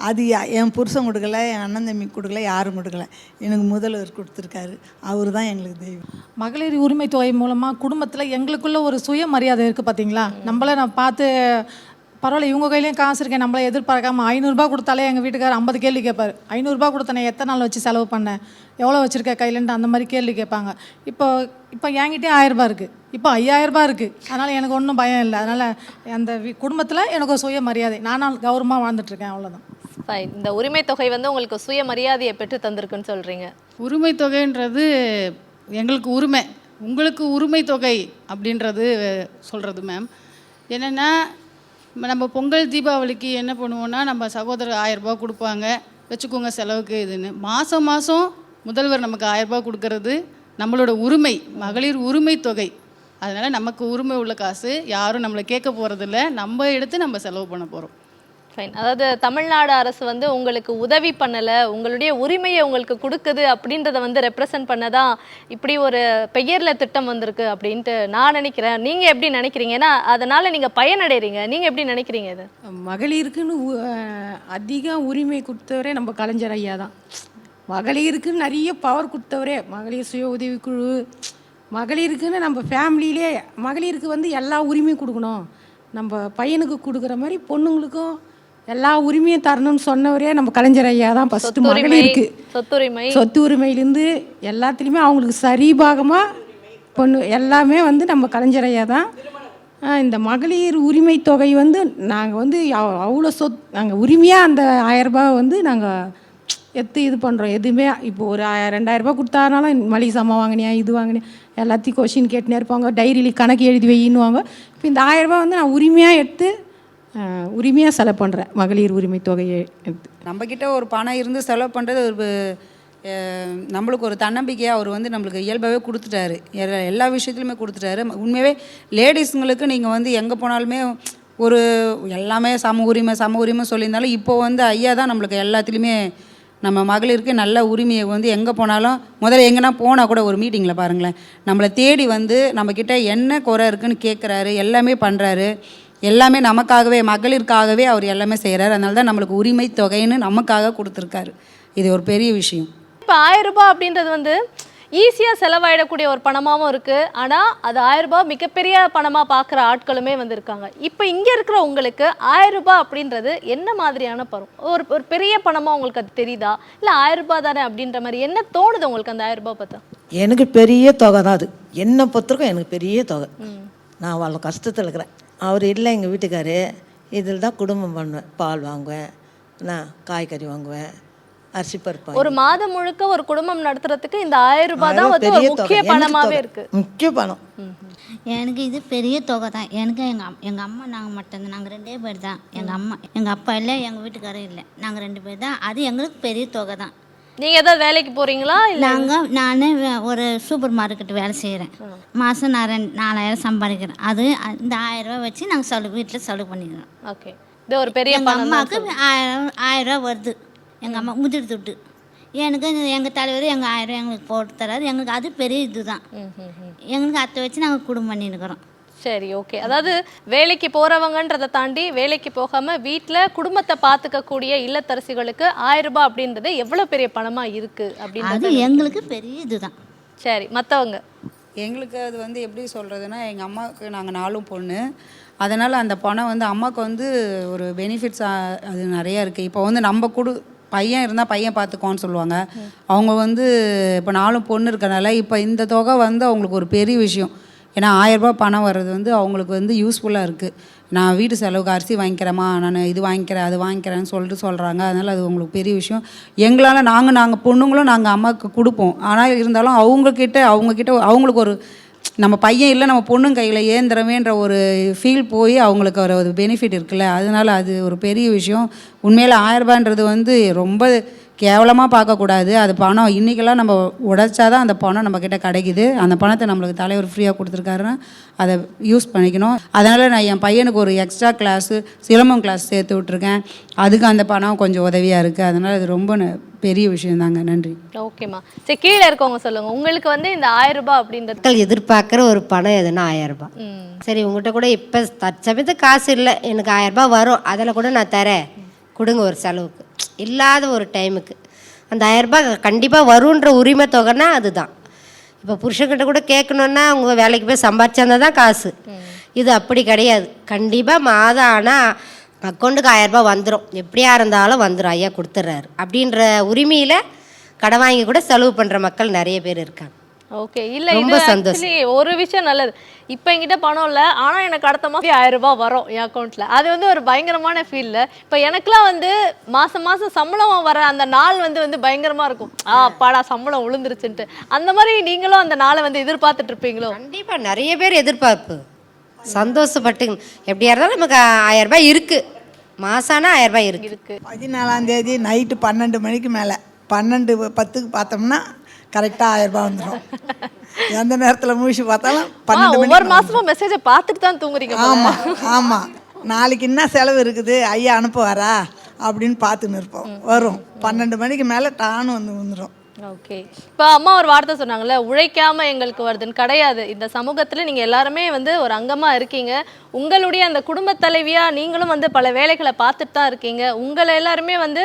அது என் புருஷன் கொடுக்கல, என் அண்ணன் தம்பி கொடுக்கல, யாரும் கொடுக்கல, எனக்கு முதல்வர் கொடுத்துருக்காரு, அவர் தான் எங்களுக்கு தெய்வம். மகளிர் உரிமை தொகை மூலமாக குடும்பத்தில் எங்களுக்குள்ள ஒரு சுயமரியாதை இருக்குது பார்த்தீங்களா. நம்மள நான் பார்த்து பரவாயில்ல இவங்க கையிலையும் காசு இருக்கேன், நம்மளை எதிர்பார்க்காம 500 ரூபாய் கொடுத்தாலே எங்கள் வீட்டுக்கார் 50 கேள்வி கேட்பார். 500 ரூபாய் கொடுத்தனே எத்தனை நாள் வச்சு செலவு பண்ணேன், எவ்வளோ வச்சுருக்க கையிலன்ட்டு அந்த மாதிரி கேள்வி கேட்பாங்க. இப்போ என்கிட்டே 1000 ரூபாய் இருக்குது, இப்போ 5000 ரூபாய் இருக்குது. அதனால் எனக்கு ஒன்றும் பயம் இல்லை. அதனால் அந்த குடும்பத்தில் எனக்கு ஒரு சுயமரியாதை, நானும் கௌரவமாக வாழ்ந்துட்டுருக்கேன், அவ்வளோதான். ஃபைன். இந்த உரிமை தொகை வந்து உங்களுக்கு சுயமரியாதையை பெற்று தந்திருக்குன்னு சொல்கிறீங்க. உரிமை தொகைன்றது எங்களுக்கு உரிமை, உங்களுக்கு உரிமை தொகை அப்படின்றது சொல்கிறது மேம். என்னென்னா நம்ம பொங்கல் தீபாவளிக்கு என்ன பண்ணுவோன்னா, நம்ம சகோதரர் 1000 ரூபாய் கொடுப்பாங்க, வச்சுக்கோங்க செலவுக்கு இதுன்னு. மாதம் முதல்வர் நமக்கு 1000 ரூபாய் கொடுக்கறது நம்மளோட உரிமை, மகளிர் உரிமை தொகை. அதனால் நமக்கு உரிமை உள்ள காசு, யாரும் நம்மளை கேட்க போகிறதில்ல, நம்ம எடுத்து நம்ம செலவு பண்ண போகிறோம். ஃபைன். அதாவது தமிழ்நாடு அரசு வந்து உங்களுக்கு உதவி பண்ணலை, உங்களுடைய உரிமையை உங்களுக்கு கொடுக்குது அப்படின்றத வந்து ரெப்ரசன்ட் பண்ணதான் இப்படி ஒரு பெயரில் திட்டம் வந்திருக்கு அப்படின்ட்டு நான் நினைக்கிறேன். நீங்கள் எப்படி நினைக்கிறீங்க? ஏன்னா அதனால் நீங்கள் பயனடைகிறீங்க, நீங்கள் எப்படி நினைக்கிறீங்க? இது மகளிருக்குன்னு அதிக உரிமை கொடுத்தவரே நம்ம கலைஞர் ஐயா தான். மகளிருக்குன்னு நிறைய பவர் கொடுத்தவரே, மகளிர் சுய உதவிக்குழு, மகளிருக்குன்னு நம்ம ஃபேமிலியிலே மகளிருக்கு வந்து எல்லா உரிமையும் கொடுக்கணும், நம்ம பையனுக்கு கொடுக்குற மாதிரி பொண்ணுங்களுக்கும் எல்லா உரிமையும் தரணும்னு சொன்னவரே நம்ம கலைஞர் ஐயா தான் ஃபஸ்ட்டு. மகளிருக்கு சொத்து உரிமையிலேருந்து எல்லாத்துலேயுமே அவங்களுக்கு சரிபாகமாக பொண்ணு எல்லாமே வந்து நம்ம கலைஞர் ஐயா தான். இந்த மகளிர் உரிமை தொகை வந்து நாங்கள் வந்து அவ்வளோ நாங்கள் உரிமையாக அந்த 1000 ரூபாய் வந்து நாங்கள் இது பண்ணுறோம். எதுவுமே இப்போ ஒரு 2000 ரூபாய் கொடுத்தாருனாலும் மளிகை சாமான் வாங்கினியா இது வாங்கினியா எல்லாத்தையும் கொஷின் கேட்டுனே இருப்பாங்க. டைரியில் கணக்கு எழுதி வையின்னுவாங்க. இப்போ இந்த 1000 ரூபாய் வந்து நான் உரிமையாக எடுத்து உரிமையாக செலவு பண்ணுறேன். மகளிர் உரிமை தொகையை எடுத்து நம்மக்கிட்ட ஒரு பணம் இருந்து செலவு பண்ணுறது ஒரு நம்மளுக்கு ஒரு தன்னம்பிக்கையாக அவர் வந்து நம்மளுக்கு இயல்பாகவே கொடுத்துட்டாரு. எல்லா விஷயத்துலையுமே கொடுத்துட்டாரு. உண்மையாகவே லேடிஸுங்களுக்கு நீங்கள் வந்து எங்கே போனாலுமே ஒரு எல்லாமே சம உரிமை சொல்லியிருந்தாலும் இப்போ வந்து ஐயா தான் நம்மளுக்கு எல்லாத்துலேயுமே நம்ம மகளிருக்கு நல்ல உரிமையை வந்து எங்கே போனாலும் முதல்ல எங்கன்னா போனால் கூட ஒரு மீட்டிங்கில் பாருங்களேன் நம்மளை தேடி வந்து நம்மக்கிட்ட என்ன குறை இருக்குதுன்னு கேட்குறாரு. எல்லாமே பண்ணுறாரு. எல்லாமே நமக்காகவே மகளிருக்காகவே அவர் எல்லாமே செய்கிறார். அதனால தான் நம்மளுக்கு உரிமை தொகைன்னு நமக்காக கொடுத்துருக்காரு. இது ஒரு பெரிய விஷயம். இப்போ 1000 ரூபாய் அப்படின்றது வந்து ஈஸியாக செலவாயிடக்கூடிய ஒரு பணமாகவும் இருக்குது. ஆனால் அது 1000 ரூபாய் மிகப்பெரிய பணமாக பார்க்குற ஆட்களுமே வந்து இருக்காங்க. இப்போ இங்கே இருக்கிற உங்களுக்கு 1000 ரூபாய் அப்படின்றது என்ன மாதிரியான பணம்? ஒரு பெரிய பணமாக உங்களுக்கு அது தெரியுதா, இல்லை 1000 ரூபாய் தானே அப்படின்ற மாதிரி என்ன தோணுது உங்களுக்கு அந்த 1000 ரூபாய் பார்த்தா? எனக்கு பெரிய தொகை தான் அது. என்னை பொறுத்தவரைக்கும் எனக்கு பெரிய தொகை. நான் அவ்வளோ கஷ்டத்தில் இருக்கிறேன். அவர் இல்லை எங்கள் வீட்டுக்காரு. இதில் தான் குடும்பம் பண்ணுவேன். பால் வாங்குவேன், நான் காய்கறி வாங்குவேன், அரிசி பருப்பு. ஒரு மாதம் முழுக்க ஒரு குடும்பம் நடத்துறதுக்கு இந்த 1000 ரூபாய் தான் வந்து ஒரு முக்கிய பணமாகவே இருக்கு. முக்கிய பணம். எனக்கு இது பெரிய தொகை தான். எனக்கு எங்கள் அம்மா நாங்கள் மட்டும்தான். நாங்கள் 2 பேர் தான். எங்கள் அம்மா எங்கள் அப்பா இல்லை, எங்கள் வீட்டுக்காரரும் இல்லை. நாங்கள் 2 பேர் தான். அது எங்களுக்கு பெரிய தொகை தான். நீங்கள் ஏதாவது வேலைக்கு போகிறீங்களா? இல்லை, நான் ஒரு சூப்பர் மார்க்கெட் வேலை செய்கிறேன். மாதம் நான் 4000 சம்பாதிக்கிறேன். அது இந்த 1000 ரூபா வச்சு நாங்கள் வீட்டில் செலவு பண்ணிக்கிறோம். ஓகே, இது ஒரு பெரிய எங்கள் அம்மாவுக்கு 1000 ரூபா வருது. எங்கள் அம்மா முதிர் துட்டு. எனக்கு எங்கள் தலைவர் எங்கள் 1000 ரூபா எங்களுக்கு போட்டு தராது. எங்களுக்கு அது பெரிய இது தான். எங்களுக்கு அதை வச்சு நாங்கள் குடும்பம் பண்ணியிருக்கிறோம். சரி, ஓகே. அதாவது வேலைக்கு போகிறவங்கன்றதை தாண்டி வேலைக்கு போகாமல் வீட்டில் குடும்பத்தை பார்த்துக்கக்கூடிய இல்லத்தரசிகளுக்கு 1000 ரூபாய் அப்படின்றது எவ்வளோ பெரிய பணமாக இருக்குது அப்படின்னு அது எங்களுக்கு பெரிய இதுதான். சரி, மற்றவங்க எங்களுக்கு அது வந்து எப்படி சொல்கிறதுனா, எங்கள் அம்மாவுக்கு நாங்கள் 4 பொண்ணு. அதனால் அந்த பணம் வந்து அம்மாவுக்கு வந்து ஒரு பெனிஃபிட்ஸ் அது நிறையா இருக்குது. இப்போ வந்து நம்ம பையன் இருந்தால் பையன் பார்த்துக்கோன்னு சொல்லுவாங்க. அவங்க வந்து இப்போ 4 பொண்ணு இருக்கிறனால இப்போ இந்த தொகை வந்து அவங்களுக்கு ஒரு பெரிய விஷயம். ஏன்னா 1000 ரூபாய் பணம் வர்றது வந்து அவங்களுக்கு வந்து யூஸ்ஃபுல்லாக இருக்குது. நான் வீட்டு செலவுக்கு அரிசி வாங்கிக்கிறேம்மா, நான் இது வாங்கிக்கிறேன் அது வாங்கிக்கிறேன்னு சொல்கிறாங்க. அதனால் அது உங்களுக்கு பெரிய விஷயம். எங்களால் நாங்கள் பொண்ணுங்களும் நாங்கள் அம்மாவுக்கு கொடுப்போம். ஆனால் இருந்தாலும் அவங்கக்கிட்ட அவங்களுக்கு ஒரு நம்ம பையன் இல்லை நம்ம பொண்ணுங்க கையில் ஏந்திரமேன்ற ஒரு ஃபீல் போய் அவங்களுக்கு ஒரு பெனிஃபிட் இருக்குல்ல. அதனால் அது ஒரு பெரிய விஷயம். உண்மையில் 1000 ரூபான்றது வந்து ரொம்ப கேவலமாக பார்க்கக்கூடாது. அது பணம் இன்றைக்கெல்லாம் நம்ம உடைச்சாதான் அந்த பணம் நம்மக்கிட்ட கிடைக்குது. அந்த பணத்தை நம்மளுக்கு தலைவர் ஃப்ரீயாக கொடுத்துருக்காருன்னா அதை யூஸ் பண்ணிக்கணும். அதனால் நான் என் பையனுக்கு ஒரு எக்ஸ்ட்ரா கிளாஸு சிலம்பம் கிளாஸ் சேர்த்து விட்ருக்கேன். அதுக்கு அந்த பணம் கொஞ்சம் உதவியாக இருக்குது. அதனால் அது ரொம்ப பெரிய விஷயம் தாங்க. நன்றி. ஓகேம்மா. சரி, கீழே இருக்கவங்க சொல்லுங்கள், உங்களுக்கு வந்து இந்த 1000 ரூபாய் அப்படின்றது மக்கள் எதிர்பார்க்குற ஒரு பணம் எதுனா 1000 ரூபாய். சரி, உங்கள்கிட்ட கூட இப்போ தற்சமயத்துக்கு காசு இல்லை, எனக்கு 1000 ரூபாய் வரும், அதில் கூட நான் தரேன், கொடுங்க ஒரு செலவுக்கு. இல்லாத ஒரு டைமுக்கு அந்த 1000 ரூபாய் கண்டிப்பாக வருன்ற உரிமை தொகைன்னா அதுதான். இப்போ புருஷன்கிட்ட கூட கேட்கணுன்னா அவங்க வேலைக்கு போய் சம்பாதிச்சாந்தா தான் காசு. இது அப்படி கிடையாது. கண்டிப்பாக மாதம் ஆனால் அக்கௌண்ட்டுக்கு 1000 ரூபாய் வந்துடும். எப்படியா இருந்தாலும் வந்துடும், ஐயா கொடுத்துட்றாரு அப்படின்ற உரிமையில் கடன் வாங்கி கூட செலவு பண்ணுற மக்கள் நிறைய பேர் இருக்காங்க. ஓகே, இல்லை இது ஆக்சுவலி ஒரு விஷயம் நல்லது. இப்போ என்கிட்ட பணம் இல்லை, ஆனால் எனக்கு அடுத்த மாதம் 1000 ரூபாய் வரும் என் அக்கௌண்ட்டில். அது வந்து ஒரு பயங்கரமான ஃபீல். இப்போ எனக்குலாம் வந்து மாதம் சம்பளம் வர அந்த நாள் வந்து பயங்கரமாக இருக்கும். அப்பாடா சம்பளம் விழுந்துருச்சுன்ட்டு. அந்த மாதிரி நீங்களும் அந்த நாளை வந்து எதிர்பார்த்துட்டு இருப்பீங்களோ? கண்டிப்பாக நிறைய பேர் எதிர்பார்ப்பு, சந்தோஷப்பட்டு எப்படியா இருந்தாலும் நமக்கு 1000 ரூபாய் இருக்குது, மாசானா 1000 ரூபாய் இருக்குது. 14ஆம் தேதி நைட்டு 12 மணிக்கு மேலே 12:10க்கு பார்த்தோம்னா கரெக்டாக 1000 ரூபாய் வந்துடும். எந்த நேரத்தில் மூழ்கி பார்த்தாலும் 12 மணி. ஒவ்வொரு மாதமும் மெசேஜை பார்த்துட்டு தான் தூங்குறீங்க? ஆமாம். நாளைக்கு என்ன செலவு இருக்குது, ஐயா அனுப்புவாரா அப்படின்னு பார்த்துன்னு இருப்போம். வரும் 12 மணிக்கு மேலே டான்னு வந்துடும். ஓகே. இப்போ அம்மா ஒரு வார்த்தை சொன்னாங்கல்ல, உழைக்காம எங்களுக்கு வருதுன்னு. கிடையாது. இந்த சமூகத்துல நீங்க எல்லாருமே வந்து ஒரு அங்கமா இருக்கீங்க. உங்களுடைய அந்த குடும்பத் தலைவியா நீங்களும் வந்து பல வேலைகளை பார்த்துட்டு தான் இருக்கீங்க. உங்களை எல்லாருமே வந்து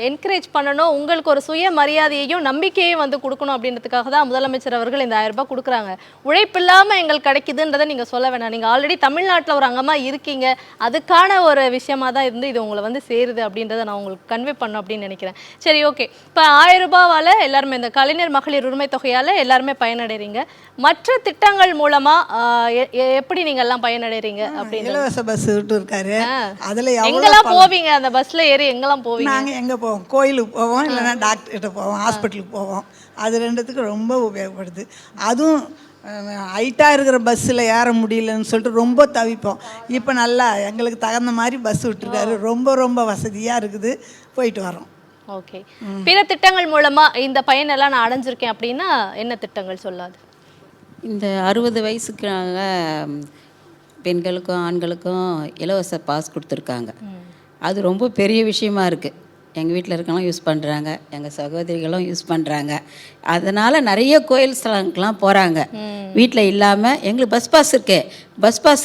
என்கரேஜ் பண்ணணும், உங்களுக்கு ஒரு சுய மரியாதையையும் நம்பிக்கையையும் வந்து கொடுக்கணும் அப்படின்றதுக்காக தான் முதலமைச்சர் அவர்கள் இந்த 1000 ரூபாய் கொடுக்குறாங்க. உழைப்பில்லாம எங்களுக்கு கிடைக்குதுன்றதை நீங்க சொல்ல வேணாம். நீங்க ஆல்ரெடி தமிழ்நாட்டில் ஒரு அங்கமா இருக்கீங்க. அதுக்கான ஒரு விஷயமா தான் இருந்து இது உங்களை வந்து சேருது அப்படின்றத நான் உங்களுக்கு கன்வே பண்ணணும் அப்படின்னு நினைக்கிறேன். சரி, ஓகே. இப்போ 1000 ரூபாவால் எல்லாருமே இந்த கலைஞர் மகளிர் உரிமை தொகையால் எல்லாருமே பயனடைறீங்க. மற்ற திட்டங்கள் மூலமா எப்படி நீங்க எல்லாம் பயனடைறீங்க அப்படின்னு? இலவச பஸ் விட்டு இருக்காரு. அதில் எங்கெல்லாம் போவீங்க? அந்த பஸ்ல ஏறி எங்கெல்லாம் போவீங்க? நாங்கள் எங்கே போவோம்? கோயிலுக்கு போவோம், இல்லைன்னா டாக்டர்கிட்ட போவோம், ஹாஸ்பிட்டலுக்கு போவோம். அது ரெண்டுத்துக்கு ரொம்ப உபயோகப்படுது. அதுவும் ஹைட்டாக இருக்கிற பஸ்ஸில் ஏற முடியலன்னு சொல்லிட்டு ரொம்ப தவிப்போம். இப்போ நல்லா எங்களுக்கு தகுந்த மாதிரி பஸ் விட்டுருக்காரு. ரொம்ப ரொம்ப வசதியாக இருக்குது, போயிட்டு வரோம். ஓகே. பிற திட்டங்கள் மூலமா இந்த பயனெல்லாம் நான் அடைஞ்சிருக்கேன் அப்படின்னா என்ன திட்டங்கள் சொல்லாது? இந்த 60 வயசுக்காக பெண்களுக்கும் ஆண்களுக்கும் இலவச பாஸ் கொடுத்துருக்காங்க. அது ரொம்ப பெரிய விஷயமா இருக்குது. எங்கள் வீட்டில் இருக்கவங்களும் யூஸ் பண்ணுறாங்க, எங்கள் சகோதரிகளும் யூஸ் பண்ணுறாங்க. அதனால் நிறைய கோயில் ஸ்தலங்களுக்கெலாம் போகிறாங்க. வீட்டில் இல்லாமல் எங்களுக்கு பஸ் பாஸ்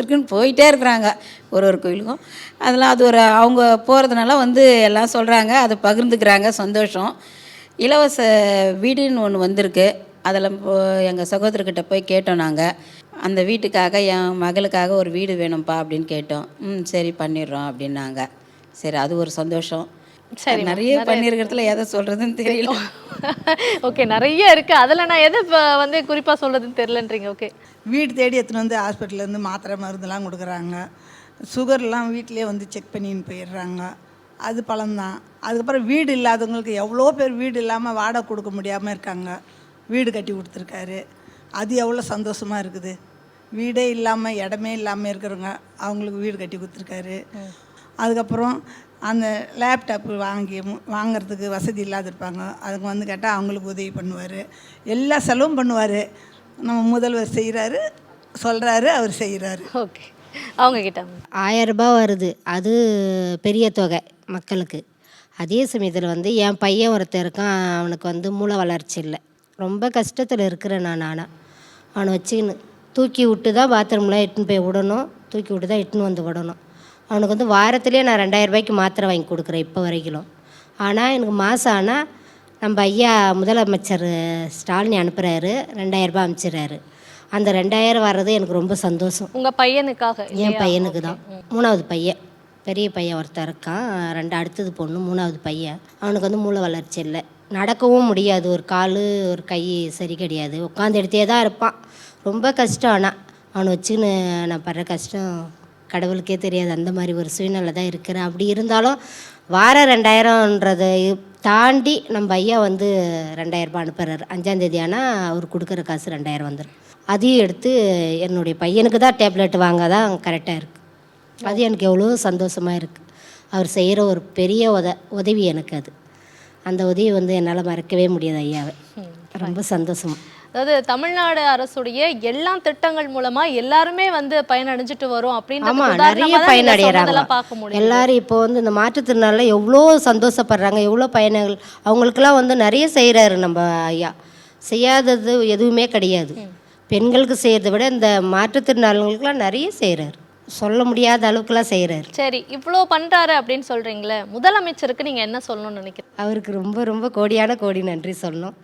இருக்குன்னு போயிட்டே இருக்கிறாங்க ஒரு கோயிலுக்கும். அதெல்லாம் அது ஒரு அவங்க போகிறதுனால வந்து எல்லாம் சொல்கிறாங்க, அதை பகிர்ந்துக்கிறாங்க, சந்தோஷம். இலவச வீடுன்னு ஒன்று வந்திருக்கு. அதில் எங்கள் சகோதரர்கிட்ட போய் கேட்டோம். நாங்கள் அந்த வீட்டுக்காக என் மகளுக்காக ஒரு வீடு வேணும்ப்பா அப்படின்னு கேட்டோம். சரி பண்ணிடுறோம் அப்படின்னாங்க. சரி, அது ஒரு சந்தோஷம். சரி, நிறைய பண்ணியிருக்கிறதுல எதை சொல்கிறதுன்னு தெரியல. ஓகே, நிறைய இருக்குது. அதில் நான் எதை வந்து குறிப்பாக சொல்கிறதுன்னு தெரியலன்றீங்க. ஓகே. வீடு தேடி எடுத்துன்னு வந்து ஹாஸ்பிட்டல்லேருந்து மாத்திரை மருந்துலாம் கொடுக்குறாங்க. சுகர்லாம் வீட்டிலே வந்து செக் பண்ணின்னு போயிடுறாங்க. அது பலன்தான். அதுக்கப்புறம் வீடு இல்லாதவங்களுக்கு எவ்வளோ பேர் வீடு இல்லாமல் வாடகை கொடுக்க முடியாமல் இருக்காங்க. வீடு கட்டி கொடுத்துருக்காரு. அது எவ்வளோ சந்தோஷமாக இருக்குது. வீடே இல்லாமல் இடமே இல்லாமல் இருக்கிறவங்க அவங்களுக்கு வீடு கட்டி கொடுத்துருக்காரு. அதுக்கப்புறம் அந்த லேப்டாப்பு வாங்கிறதுக்கு வசதி இல்லாத இருப்பாங்க, அதுக்கு வந்து கேட்டால் அவங்களுக்கு உதவி பண்ணுவார். எல்லா செலவும் பண்ணுவார். நம்ம முதல்வர் செய்கிறாரு, சொல்கிறாரு, அவர் செய்கிறாரு. ஓகே. அவங்க கிட்ட 1000 ரூபாய் வருது, அது பெரிய தொகை மக்களுக்கு. அதே சமயத்தில் வந்து என் பையன் ஒருத்தர் இருக்கான், அவனுக்கு வந்து மூளை வளர்ச்சி இல்லை. ரொம்ப கஷ்டத்தில் இருக்கிறேன் நான். அவனை வச்சுக்கின்னு தூக்கி விட்டு தான் பாத்ரூம்லாம் இட்டுன்னு போய் விடணும், தூக்கி விட்டு தான் இட்டுன்னு வந்து விடணும். அவனுக்கு வந்து வாரத்திலே நான் 2000 ரூபாய்க்கு மாத்திரை வாங்கி கொடுக்குறேன் இப்போ வரைக்கும். ஆனால் எனக்கு மாதம் ஆனால் நம்ம ஐயா முதலமைச்சர் ஸ்டாலின் அனுப்புகிறாரு, 2000 ரூபாய் அனுப்பிச்சிடுறாரு. அந்த 2000 வர்றது எனக்கு ரொம்ப சந்தோஷம். உங்கள் பையனுக்காக? என் பையனுக்கு தான். 3வது பையன், பெரிய பையன் ஒருத்தர் இருக்கான், 2 அடுத்தது பொண்ணு, 3வது பையன். அவனுக்கு வந்து மூளை வளர்ச்சி இல்லை, நடக்கவும் முடியாது, ஒரு கால் ஒரு கை சரி கிடையாது, உட்காந்து எடுத்தே தான் இருப்பான். ரொம்ப கஷ்டம். ஆனால் அவனை வச்சுன்னு நான் படுற கஷ்டம் கடவுளுக்கே தெரியாது. அந்த மாதிரி ஒரு சூழ்நிலை தான் இருக்கிறேன். அப்படி இருந்தாலும் வாரம் 2000ன்றதை தாண்டி நம்ம ஐயா வந்து 2000 ரூபாய் அனுப்புகிறார். 5ஆம் தேதி ஆனால் அவர் கொடுக்குற காசு 2000 வந்துடும். அதையும் எடுத்து என்னுடைய பையனுக்கு தான் டேப்லெட் வாங்க தான் கரெக்டாக இருக்குது. அது எனக்கு எவ்வளோ சந்தோஷமாக இருக்குது. அவர் செய்கிற ஒரு பெரிய உதவி எனக்கு அது. அந்த உதவி வந்து என்னால் மறக்கவே முடியாது ஐயாவை. ரொம்ப சந்தோஷம். அதாவது தமிழ்நாடு அரசுடைய எல்லா திட்டங்கள் மூலமா எல்லாருமே வந்து பயனடைஞ்சிட்டு வரும் அப்படின்னு. ஆமாம், நிறைய பயனடைகிறாங்க எல்லாரும். இப்போ வந்து இந்த மாற்றுத்திறனால எவ்வளோ சந்தோஷப்படுறாங்க, எவ்வளோ பயணங்கள் அவங்களுக்கெல்லாம் வந்து நிறைய செய்கிறாரு நம்ம ஐயா. செய்யாதது எதுவுமே கிடையாது. பெண்களுக்கு செய்கிறத விட இந்த மாற்றுத்திறனாளிகளுக்கெல்லாம் நிறைய செய்கிறாரு, சொல்ல முடியாத அளவுக்குலாம் செய்கிறாரு. சரி, இவ்வளோ பண்ணுறாரு அப்படின்னு சொல்கிறீங்களே, முதலமைச்சருக்கு நீங்கள் என்ன சொல்லணும்னு நினைக்கிறீங்க? அவருக்கு ரொம்ப ரொம்ப கோடியான கோடி நன்றி சொல்லணும்.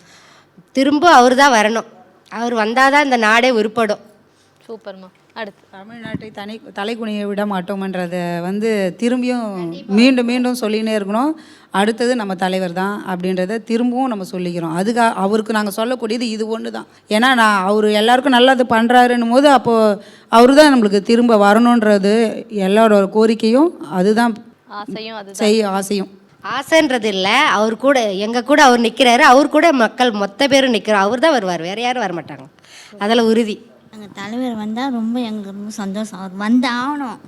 திரும்ப அவர் தான் வரணும். அவர் வந்தால் தான் இந்த நாடே உருப்படும். சூப்பர்மா. அடுத்து தமிழ்நாட்டை தலைகுனிய விட மாட்டோம்ன்றதை வந்து திரும்பியும் மீண்டும் மீண்டும் சொல்லினே இருக்கணும். அடுத்தது நம்ம தலைவர் தான் அப்படின்றத திரும்பவும் நம்ம சொல்லிக்கிறோம். அவருக்கு நாங்கள் சொல்லக்கூடியது இது ஒன்று தான். ஏன்னா அவர் எல்லாருக்கும் நல்லது பண்ணுறாருன்னும் போது அப்போது அவர் தான் நம்மளுக்கு திரும்ப வரணுன்றது எல்லாரோட கோரிக்கையும் அதுதான், ஆசையும். ஆசைன்றது இல்லை, அவர் கூட எங்கள் கூட அவர் நிற்கிறாரு. அவர் கூட மக்கள் மொத்த பேரும் நிற்கிறோம். அவர் தான் வருவார், வேறு யாரும் வரமாட்டாங்க, அதில் உறுதி. எங்கள் தலைவர் வந்தால் எங்களுக்கு ரொம்ப சந்தோஷம். அவர் வந்து ஆகணும்.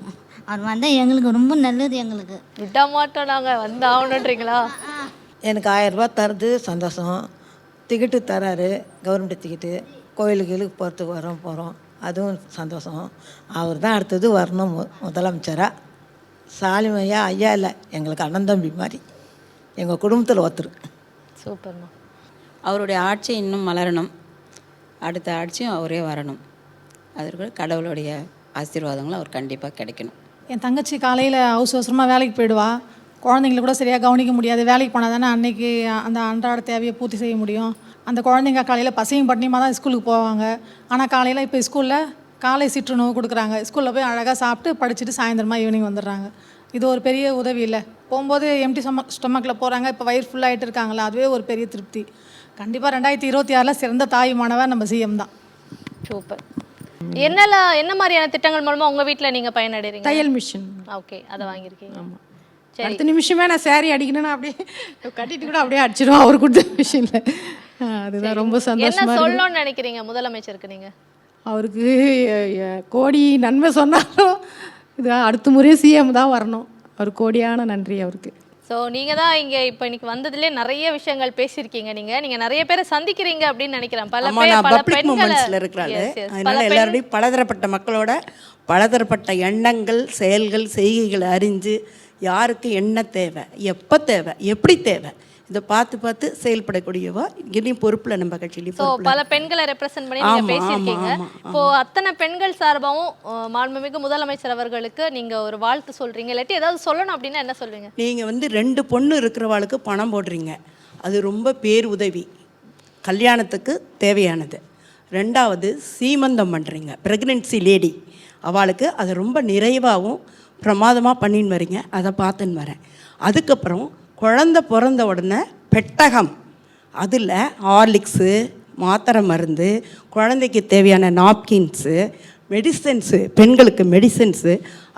அவர் வந்தால் எங்களுக்கு ரொம்ப நல்லது. எங்களுக்கு விட மாட்டோம், நாங்கள் வந்து ஆகணுன்றீங்களா? எனக்கு 1000 ரூபாய் தருது சந்தோஷம். டிக்கெட்டு தராரு, கவர்மெண்ட் டிக்கெட்டு. கோயிலுக்கு போகிறதுக்கு போகிறோம், அதுவும் சந்தோஷம். அவர் தான் அடுத்தது வரணும் முதலமைச்சராக. சாலிமையா ஐயா இல்லை, எங்களுக்கு அண்ணன் தம்பி மாதிரி, எங்கள் குடும்பத்தில் ஒருத்தர். சூப்பர்மா. அவருடைய ஆட்சி இன்னும் மலரணும், அடுத்த ஆட்சியும் அவரே வரணும். அதற்கு கடவுளுடைய ஆசீர்வாதங்களும் அவர் கண்டிப்பாக கிடைக்கணும். என் தங்கச்சி காலையில் அவசரமாக வேலைக்கு போயிடுவா. குழந்தைங்கள கூட சரியாக கவனிக்க முடியாது. வேலைக்கு போனால் தானே அன்றைக்கி அந்த அன்றாட தேவையை பூர்த்தி செய்ய முடியும். அந்த குழந்தைங்க காலையில் பசியும் பட்டினியுமாக தான் ஸ்கூலுக்கு போவாங்க. ஆனால் காலையில் இப்போ ஸ்கூலில் காலை சிற்றுணவு கொடுக்குறாங்க. ஸ்கூலில் போய் அழகாக சாப்பிட்டு படிச்சுட்டு சாயந்தரமாக ஈவினிங் வந்துடுறாங்க. இது ஒரு பெரிய உதவி இல்லை? போகும்போது எம்டி ஸ்டொமக்கில் போகிறாங்க, இப்போ வயிறு ஃபுல்லாகிட்டு இருக்காங்களா, அதுவே ஒரு பெரிய திருப்தி. கண்டிப்பாக 2026 சிறந்த தாயுமானவர் நம்ம சிஎம் தான். சூப்பர். என்ன மாதிரியான திட்டங்கள் மூலமாக உங்கள் வீட்டில் நீங்கள் பயனடைறீங்க? தையல் மிஷின். ஓகே, அதை வாங்கியிருக்கீங்க. ஆமாம். அடுத்த நிமிஷமே நான் சேரீ அடிக்கணும்னா அப்படியே கட்டிட்டு கூட அப்படியே அடிச்சிடுவோம் அவர் கொடுத்த மிஷினில். அதுதான் ரொம்ப சந்தோஷமாக. என்ன சொல்லணும்னு நினைக்கிறீங்க முதலமைச்சருக்கு நீங்கள்? அவருக்கு கோடி நன்மை சொன்னாலும் இது அடுத்த முறையே சிஎம் தான் வரணும். அவர் கோடியான நன்றி அவருக்கு. ஸோ நீங்கள் தான் இங்கே இப்போ இன்னைக்கு வந்ததுலேயே நிறைய விஷயங்கள் பேசியிருக்கீங்க. நீங்கள் நிறைய பேரை சந்திக்கிறீங்க அப்படின்னு நினைக்கிறேன். பல பெண்கள் இருக்கிறாங்க. அதனால எல்லாருடையும் பலதரப்பட்ட மக்களோட பலதரப்பட்ட எண்ணங்கள், செயல்கள், செய்கைகளை அறிஞ்சு யாருக்கு என்ன தேவை, எப்போ தேவை, எப்படி தேவை, இதை பார்த்து செயல்படக்கூடியவா இங்கேயும் பொறுப்பில் நம்ம கட்சியிலையும் பல பெண்களை ரெப்ரசென்ட் பண்ணி நீங்கள் பேசியிருக்கீங்க. இப்போ அத்தனை பெண்கள் சார்பாகவும் மாண்புமிகு முதலமைச்சர் அவர்களுக்கு நீங்கள் ஒரு வாழ்த்து சொல்கிறீங்க, இல்லாட்டி ஏதாவது சொல்லணும் அப்படின்னா என்ன சொல்வீங்க? நீங்கள் 2 பொண்ணு இருக்கிறவாளுக்கு பணம் போடுறீங்க, அது ரொம்ப பேர் உதவி, கல்யாணத்துக்கு தேவையானது. 2வது சீமந்தம் பண்ணுறீங்க, ப்ரெக்னென்சி லேடி அவளுக்கு அது ரொம்ப நிறைவாகவும் பிரமாதமாக பண்ணின்னு வரீங்க, அதை பார்த்துன்னு வரேன். அதுக்கப்புறம் குழந்த பிறந்த உடனே பெட்டகம், அதில் ஹார்லிக்ஸு, மாத்திரை மருந்து, குழந்தைக்கு தேவையான நாப்கின்ஸு, மெடிசன்ஸு, பெண்களுக்கு மெடிசன்ஸு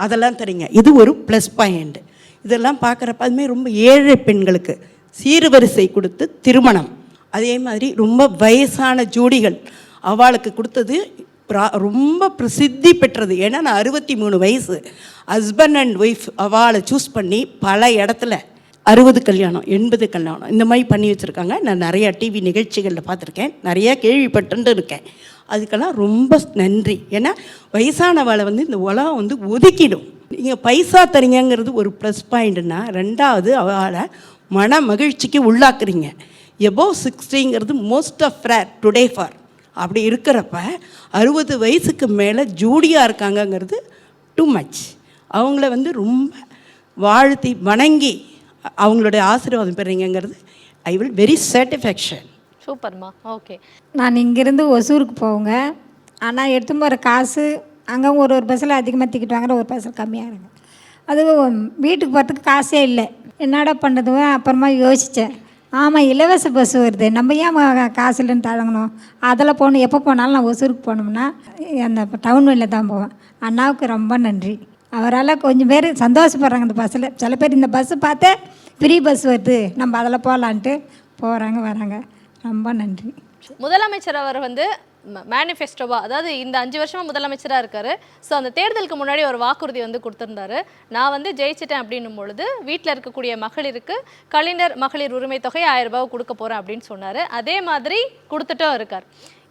அதெல்லாம் தரீங்க. இது ஒரு ப்ளஸ் பாயிண்ட். இதெல்லாம் பார்க்குறப்ப அதுமாதிரி ரொம்ப ஏழை பெண்களுக்கு சீர்வரிசை கொடுத்து திருமணம், அதே மாதிரி ரொம்ப வயசான ஜோடிகள் அவளுக்கு கொடுத்தது ரொம்ப பிரசித்தி பெற்றது. ஏன்னா நான் 63 வயசு, ஹஸ்பண்ட் அண்ட் ஒய்ஃப் அவளை சூஸ் பண்ணி பல இடத்துல 60 கல்யாணம், 80 கல்யாணம் இந்த மாதிரி பண்ணி வச்சுருக்காங்க. நான் நிறையா டிவி நிகழ்ச்சிகளில் பார்த்துருக்கேன், நிறையா கேள்விப்பட்டு இருக்கேன். அதுக்கெல்லாம் ரொம்ப நன்றி. ஏன்னா வயசானவளை இந்த உலகம் ஒதுக்கிடும். நீங்கள் பைசா தரீங்கிறது ஒரு ப்ளஸ் பாயிண்ட்னா, 2வது அவளை மன மகிழ்ச்சிக்கு உள்ளாக்குறீங்க. எபோவ் 60ங்கிறது most of rare today far. அப்படி இருக்கிறப்ப 60 வயசுக்கு மேலே ஜோடியாக இருக்காங்கங்கிறது டூ மச். அவங்கள ரொம்ப வாழ்த்தி வணங்கி அவங்களுடைய ஆசீர்வாதம் பெறீங்கிறது ஐ வில் வெரி சாட்டிஸ்ஃபேக்ஷன். சூப்பர்மா. ஓகே, நான் இங்கேருந்து ஒசூருக்கு போவேங்க. ஆனால் எடுத்து போகிற காசு அங்கே ஒரு பஸ்ஸில் அதிகமாக டிக்கெட் வாங்குற, ஒரு பஸ்ஸில் கம்மியாக இருங்க. அது வீட்டுக்கு போகிறதுக்கு காசே இல்லை. என்னடா பண்ணுறது? அப்புறமா யோசித்தேன், ஆமாம் இலவச பஸ் வருது, நம்ம ஏன் காசு இல்லைன்னு தழங்கணும்? அதில் போகணும். எப்போ போனாலும் நான் ஒசூருக்கு போனோம்னா அந்த டவுன் வழியில் தான் போவேன். அண்ணாவுக்கு ரொம்ப நன்றி. அவரால் கொஞ்சம் பேர் சந்தோஷப்படுறாங்க இந்த பஸ்ஸில். சில பேர் இந்த பஸ்ஸு பார்த்து ஃப்ரீ பஸ் வருது, நம்ம அதில் போகலான்ட்டு போகிறாங்க வராங்க. ரொம்ப நன்றி. முதலமைச்சர் அவர் மேனிஃபெஸ்டோவா, அதாவது இந்த 5 வருஷமாக முதலமைச்சராக இருக்கார். ஸோ அந்த தேர்தலுக்கு முன்னாடி ஒரு வாக்குறுதி கொடுத்துருந்தாரு. நான் ஜெயிச்சிட்டேன் அப்படின்னும் பொழுது வீட்டில் இருக்கக்கூடிய மகளிருக்கு கலைஞர் மகளிர் உரிமை தொகை 1000 ரூபாய் கொடுக்க போகிறேன் அப்படின்னு சொன்னார். அதே மாதிரி கொடுத்துட்டும் இருக்கார்.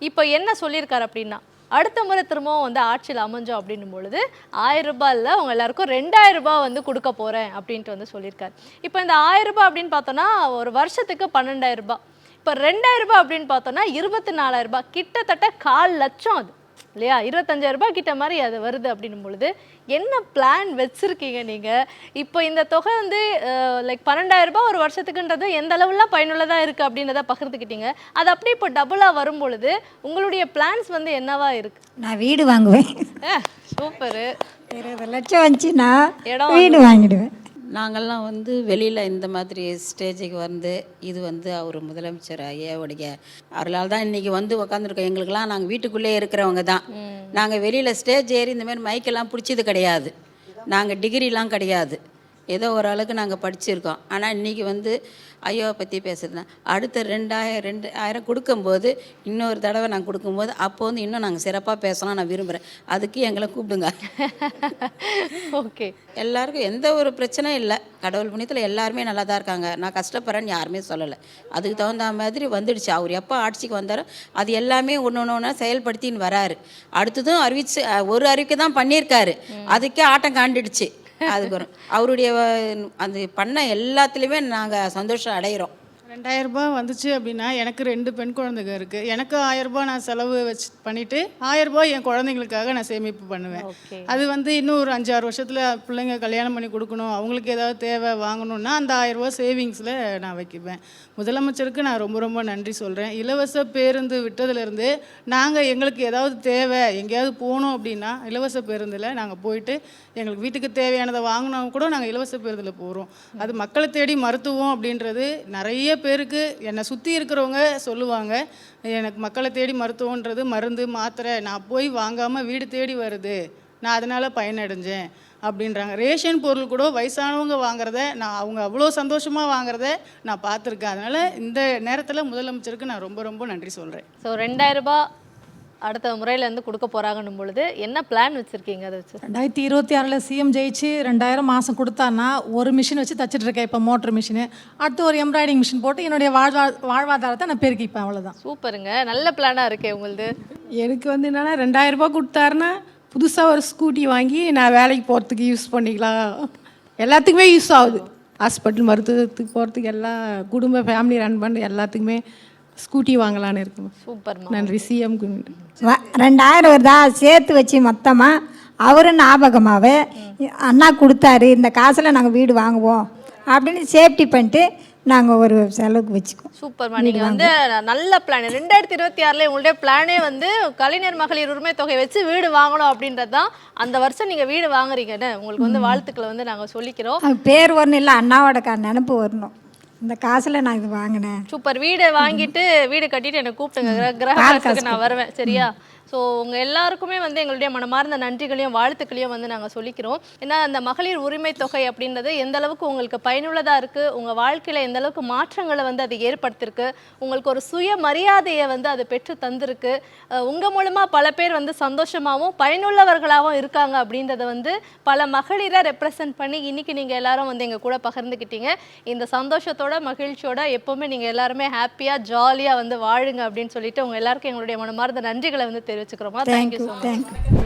இப்போ என்ன சொல்லியிருக்கார் அப்படின்னா, அடுத்த முறை திரும்பவும் ஆட்சியில் அமைஞ்சோம் அப்படின்னும் பொழுது 1000 ரூபாயில் அவங்க எல்லாருக்கும் 2000 ரூபாய் கொடுக்க போகிறேன் அப்படின்ட்டு சொல்லியிருக்காரு. இப்போ இந்த 1000 ரூபாய் அப்படின்னு பார்த்தோன்னா ஒரு வருஷத்துக்கு 12000 ரூபாய். இப்போ 2000 ரூபாய் அப்படின்னு பார்த்தோன்னா 24000 ரூபாய், கிட்டத்தட்ட 2,00,000 அது இல்லையா? 25000 ரூபாய் கிட்ட மாதிரி அது வருது அப்படின்னும் பொழுது என்ன பிளான் வச்சுருக்கீங்க நீங்கள்? இப்போ இந்த தொகை லைக் 12000 ரூபாய் ஒரு வருஷத்துக்குன்றது எந்த அளவுலாம் பயனுள்ளதாக இருக்குது அப்படின்றத பகிர்ந்துக்கிட்டீங்க. அது அப்படியே இப்போ டபுளாக வரும் பொழுது உங்களுடைய பிளான்ஸ் என்னவா இருக்குது? நான் வீடு வாங்குவேன். சூப்பரு. 20 லட்சம் வந்துச்சுன்னா வீடு வாங்கிடுவேன். நாங்கள்லாம் வெளியில் இந்த மாதிரி ஸ்டேஜுக்கு இது அவர் முதலமைச்சர் ஐயாவுடைய அவர்களால் தான் இன்றைக்கி உக்காந்துருக்கோம். எங்களுக்கெல்லாம் நாங்கள் வீட்டுக்குள்ளே இருக்கிறவங்க தான். நாங்கள் வெளியில் ஸ்டேஜ் ஏறி இந்தமாதிரி மைக்கெல்லாம் பிடிச்சது கிடையாது. நாங்கள் டிகிரிலாம் கிடையாது, ஏதோ ஓரளவுக்கு நாங்கள் படிச்சிருக்கோம். ஆனால் இன்றைக்கி ஐயாவை பற்றி பேசுகிறதுனா அடுத்த 2000 கொடுக்கும்போது இன்னொரு தடவை நாங்கள் கொடுக்கும்போது அப்போ இன்னும் நாங்கள் சிறப்பாக பேசலாம் நான் விரும்புகிறேன். அதுக்கு எங்களை கூப்பிடுங்க. ஓகே, எல்லாருக்கும் எந்த ஒரு பிரச்சனையும் இல்லை. கடவுள் புண்ணியத்தில் எல்லாருமே நல்லா தான் இருக்காங்க. நான் கஷ்டப்படுறேன்னு யாருமே சொல்லலை. அதுக்கு தகுந்த மாதிரி வந்துடுச்சு. அவர் எப்போ ஆட்சிக்கு வந்தாரோ அது எல்லாமே ஒன்று செயல்படுத்தின்னு வராரு. அடுத்ததும் ஒரு அறிக்கை தான் பண்ணியிருக்காரு, அதுக்கே ஆட்டம் காண்டுடுச்சு. அதுக்கு அவருடைய அந்த பண்ண எல்லாத்துலேயுமே நாங்கள் சந்தோஷம் அடைகிறோம். 2000 ரூபாய் வந்துச்சு அப்படின்னா எனக்கு 2 பெண் குழந்தைங்க இருக்குது. எனக்கு 1000 ரூபாய் நான் செலவு வச்சு பண்ணிவிட்டு 1000 ரூபாய் என் குழந்தைங்களுக்காக நான் சேமிப்பு பண்ணுவேன். அது வந்து இன்னும் ஒரு 5-6 வருஷத்தில் பிள்ளைங்க கல்யாணம் பண்ணி கொடுக்கணும், அவங்களுக்கு ஏதாவது தேவை வாங்கணுன்னா அந்த 1000 ரூபாய் சேவிங்ஸில் நான் வைக்குவேன். முதலமைச்சருக்கு நான் ரொம்ப ரொம்ப நன்றி சொல்கிறேன். இலவச பேருந்து விட்டதுலேருந்து நாங்கள் எங்களுக்கு ஏதாவது தேவை எங்கேயாவது போகணும் அப்படின்னா இலவச பேருந்தில் நாங்கள் போயிட்டு எங்களுக்கு வீட்டுக்கு தேவையானதை வாங்கினா கூட நாங்கள் இலவச பேருந்தில் போகிறோம். அது மக்களை தேடி மருத்துவம் அப்படின்றது நிறைய பேருக்கு என்னை சுற்றி இருக்கிறவங்க சொல்லுவாங்க, எனக்கு மக்களை தேடி மருத்துவன்றது மருந்து மாத்திரை நான் போய் வாங்காமல் வீடு தேடி வருது, நான் அதனால் பயனடைஞ்சேன் அப்படின்றாங்க. ரேஷன் பொருள் கூட வயசானவங்க வாங்குறத நான் அவங்க அவ்வளோ சந்தோஷமாக வாங்குறத நான் பார்த்துருக்கேன். அதனால் இந்த நேரத்தில் முதலமைச்சருக்கு நான் ரொம்ப ரொம்ப நன்றி சொல்கிறேன். ஸோ 2000 ரூபாய் அடுத்த முறையிலேருந்து கொடுக்க போகிறாங்கன்னும் பொழுது என்ன பிளான் வச்சுருக்கீங்க அதை வச்சு? 2026 சிஎம் ஜெயிச்சு 2000 மாதம் கொடுத்தான்னா ஒரு மிஷின் வச்சு தச்சுட்டு இருக்கேன் இப்போ, மோட்டர் மிஷினு. அடுத்து ஒரு எம்ப்ராய்டிங் மிஷின் போட்டு என்னுடைய வாழ்வாதாரத்தை நான் பெருக்கிப்பேன், அவ்வளோதான். சூப்பருங்க, நல்ல பிளானாக இருக்கே உங்களுது. எனக்கு வந்து என்னென்னா 2000 ரூபாய் கொடுத்தாருன்னா புதுசாக ஒரு ஸ்கூட்டி வாங்கி நான் வேலைக்கு போகிறதுக்கு யூஸ் பண்ணிக்கலாம். எல்லாத்துக்குமே யூஸ் ஆகுது. ஹாஸ்பிட்டல் மருத்துவத்துக்கு போகிறதுக்கு எல்லாம் குடும்ப ஃபேமிலி ரன் பண்ண எல்லாத்துக்குமே ஸ்கூட்டி வாங்கலான்னு இருக்குமா. சூப்பர், நன்றி சிஎம்க்கு. 2000 வருதா சேர்த்து வச்சு மொத்தமாக அவரும் ஞாபகமாகவே அண்ணா கொடுத்தாரு, இந்த காசில் நாங்கள் வீடு வாங்குவோம் அப்படின்னு சேஃப்டி பண்ணிட்டு நாங்கள் ஒரு செலவுக்கு வச்சுக்கோம். சூப்பர்மா, நீங்கள் வந்து நல்ல பிளான். 2026 உங்களுடைய பிளானே வந்து கலைஞர் மகளிர் உரிமை தொகை வச்சு வீடு வாங்கணும் அப்படின்றது தான். அந்த வருஷம் நீங்கள் வீடு வாங்குறீங்கன்னு உங்களுக்கு வந்து வாழ்த்துக்களை வந்து நாங்கள் சொல்லிக்கிறோம். பேர் வரணும் இல்லை, அண்ணாவோட நினப்பு வரணும், இந்த காசில் நான் இது வாங்கினேன். சூப்பர், வீடு வாங்கிட்டு வீடு கட்டிட்டு என்னை கூப்பிட்டுங்க, கிரகத்துக்கு நான் வருவேன், சரியா? ஸோ உங்கள் எல்லாருக்குமே வந்து எங்களுடைய மனமார்ந்த நன்றிகளையும் வாழ்த்துக்களையும் வந்து நாங்கள் சொல்லிக்கிறோம். ஏன்னா அந்த மகளிர் உரிமை தொகை அப்படின்றது எந்த அளவுக்கு உங்களுக்கு பயனுள்ளதாக இருக்குது, உங்கள் வாழ்க்கையில் எந்த அளவுக்கு மாற்றங்களை வந்து அது ஏற்படுத்திருக்கு, உங்களுக்கு ஒரு சுய மரியாதையை வந்து அது பெற்று தந்திருக்கு. உங்கள் மூலமாக பல பேர் வந்து சந்தோஷமாகவும் பயனுள்ளவர்களாகவும் இருக்காங்க அப்படின்றத வந்து பல மகளிரை ரெப்ரசன்ட் பண்ணி இன்றைக்கி நீங்கள் எல்லாரும் வந்து எங்கள் கூட பகிர்ந்துக்கிட்டீங்க. இந்த சந்தோஷத்தோட மகிழ்ச்சியோட எப்போவுமே நீங்கள் எல்லாருமே ஹாப்பியாக ஜாலியாக வந்து வாழுங்க அப்படின்னு சொல்லிட்டு உங்கள் எல்லாருக்கும் எங்களுடைய மனமார்ந்த நன்றிகளை வந்து தெரிவிச்சுக்கிறோமா. Thank you so much.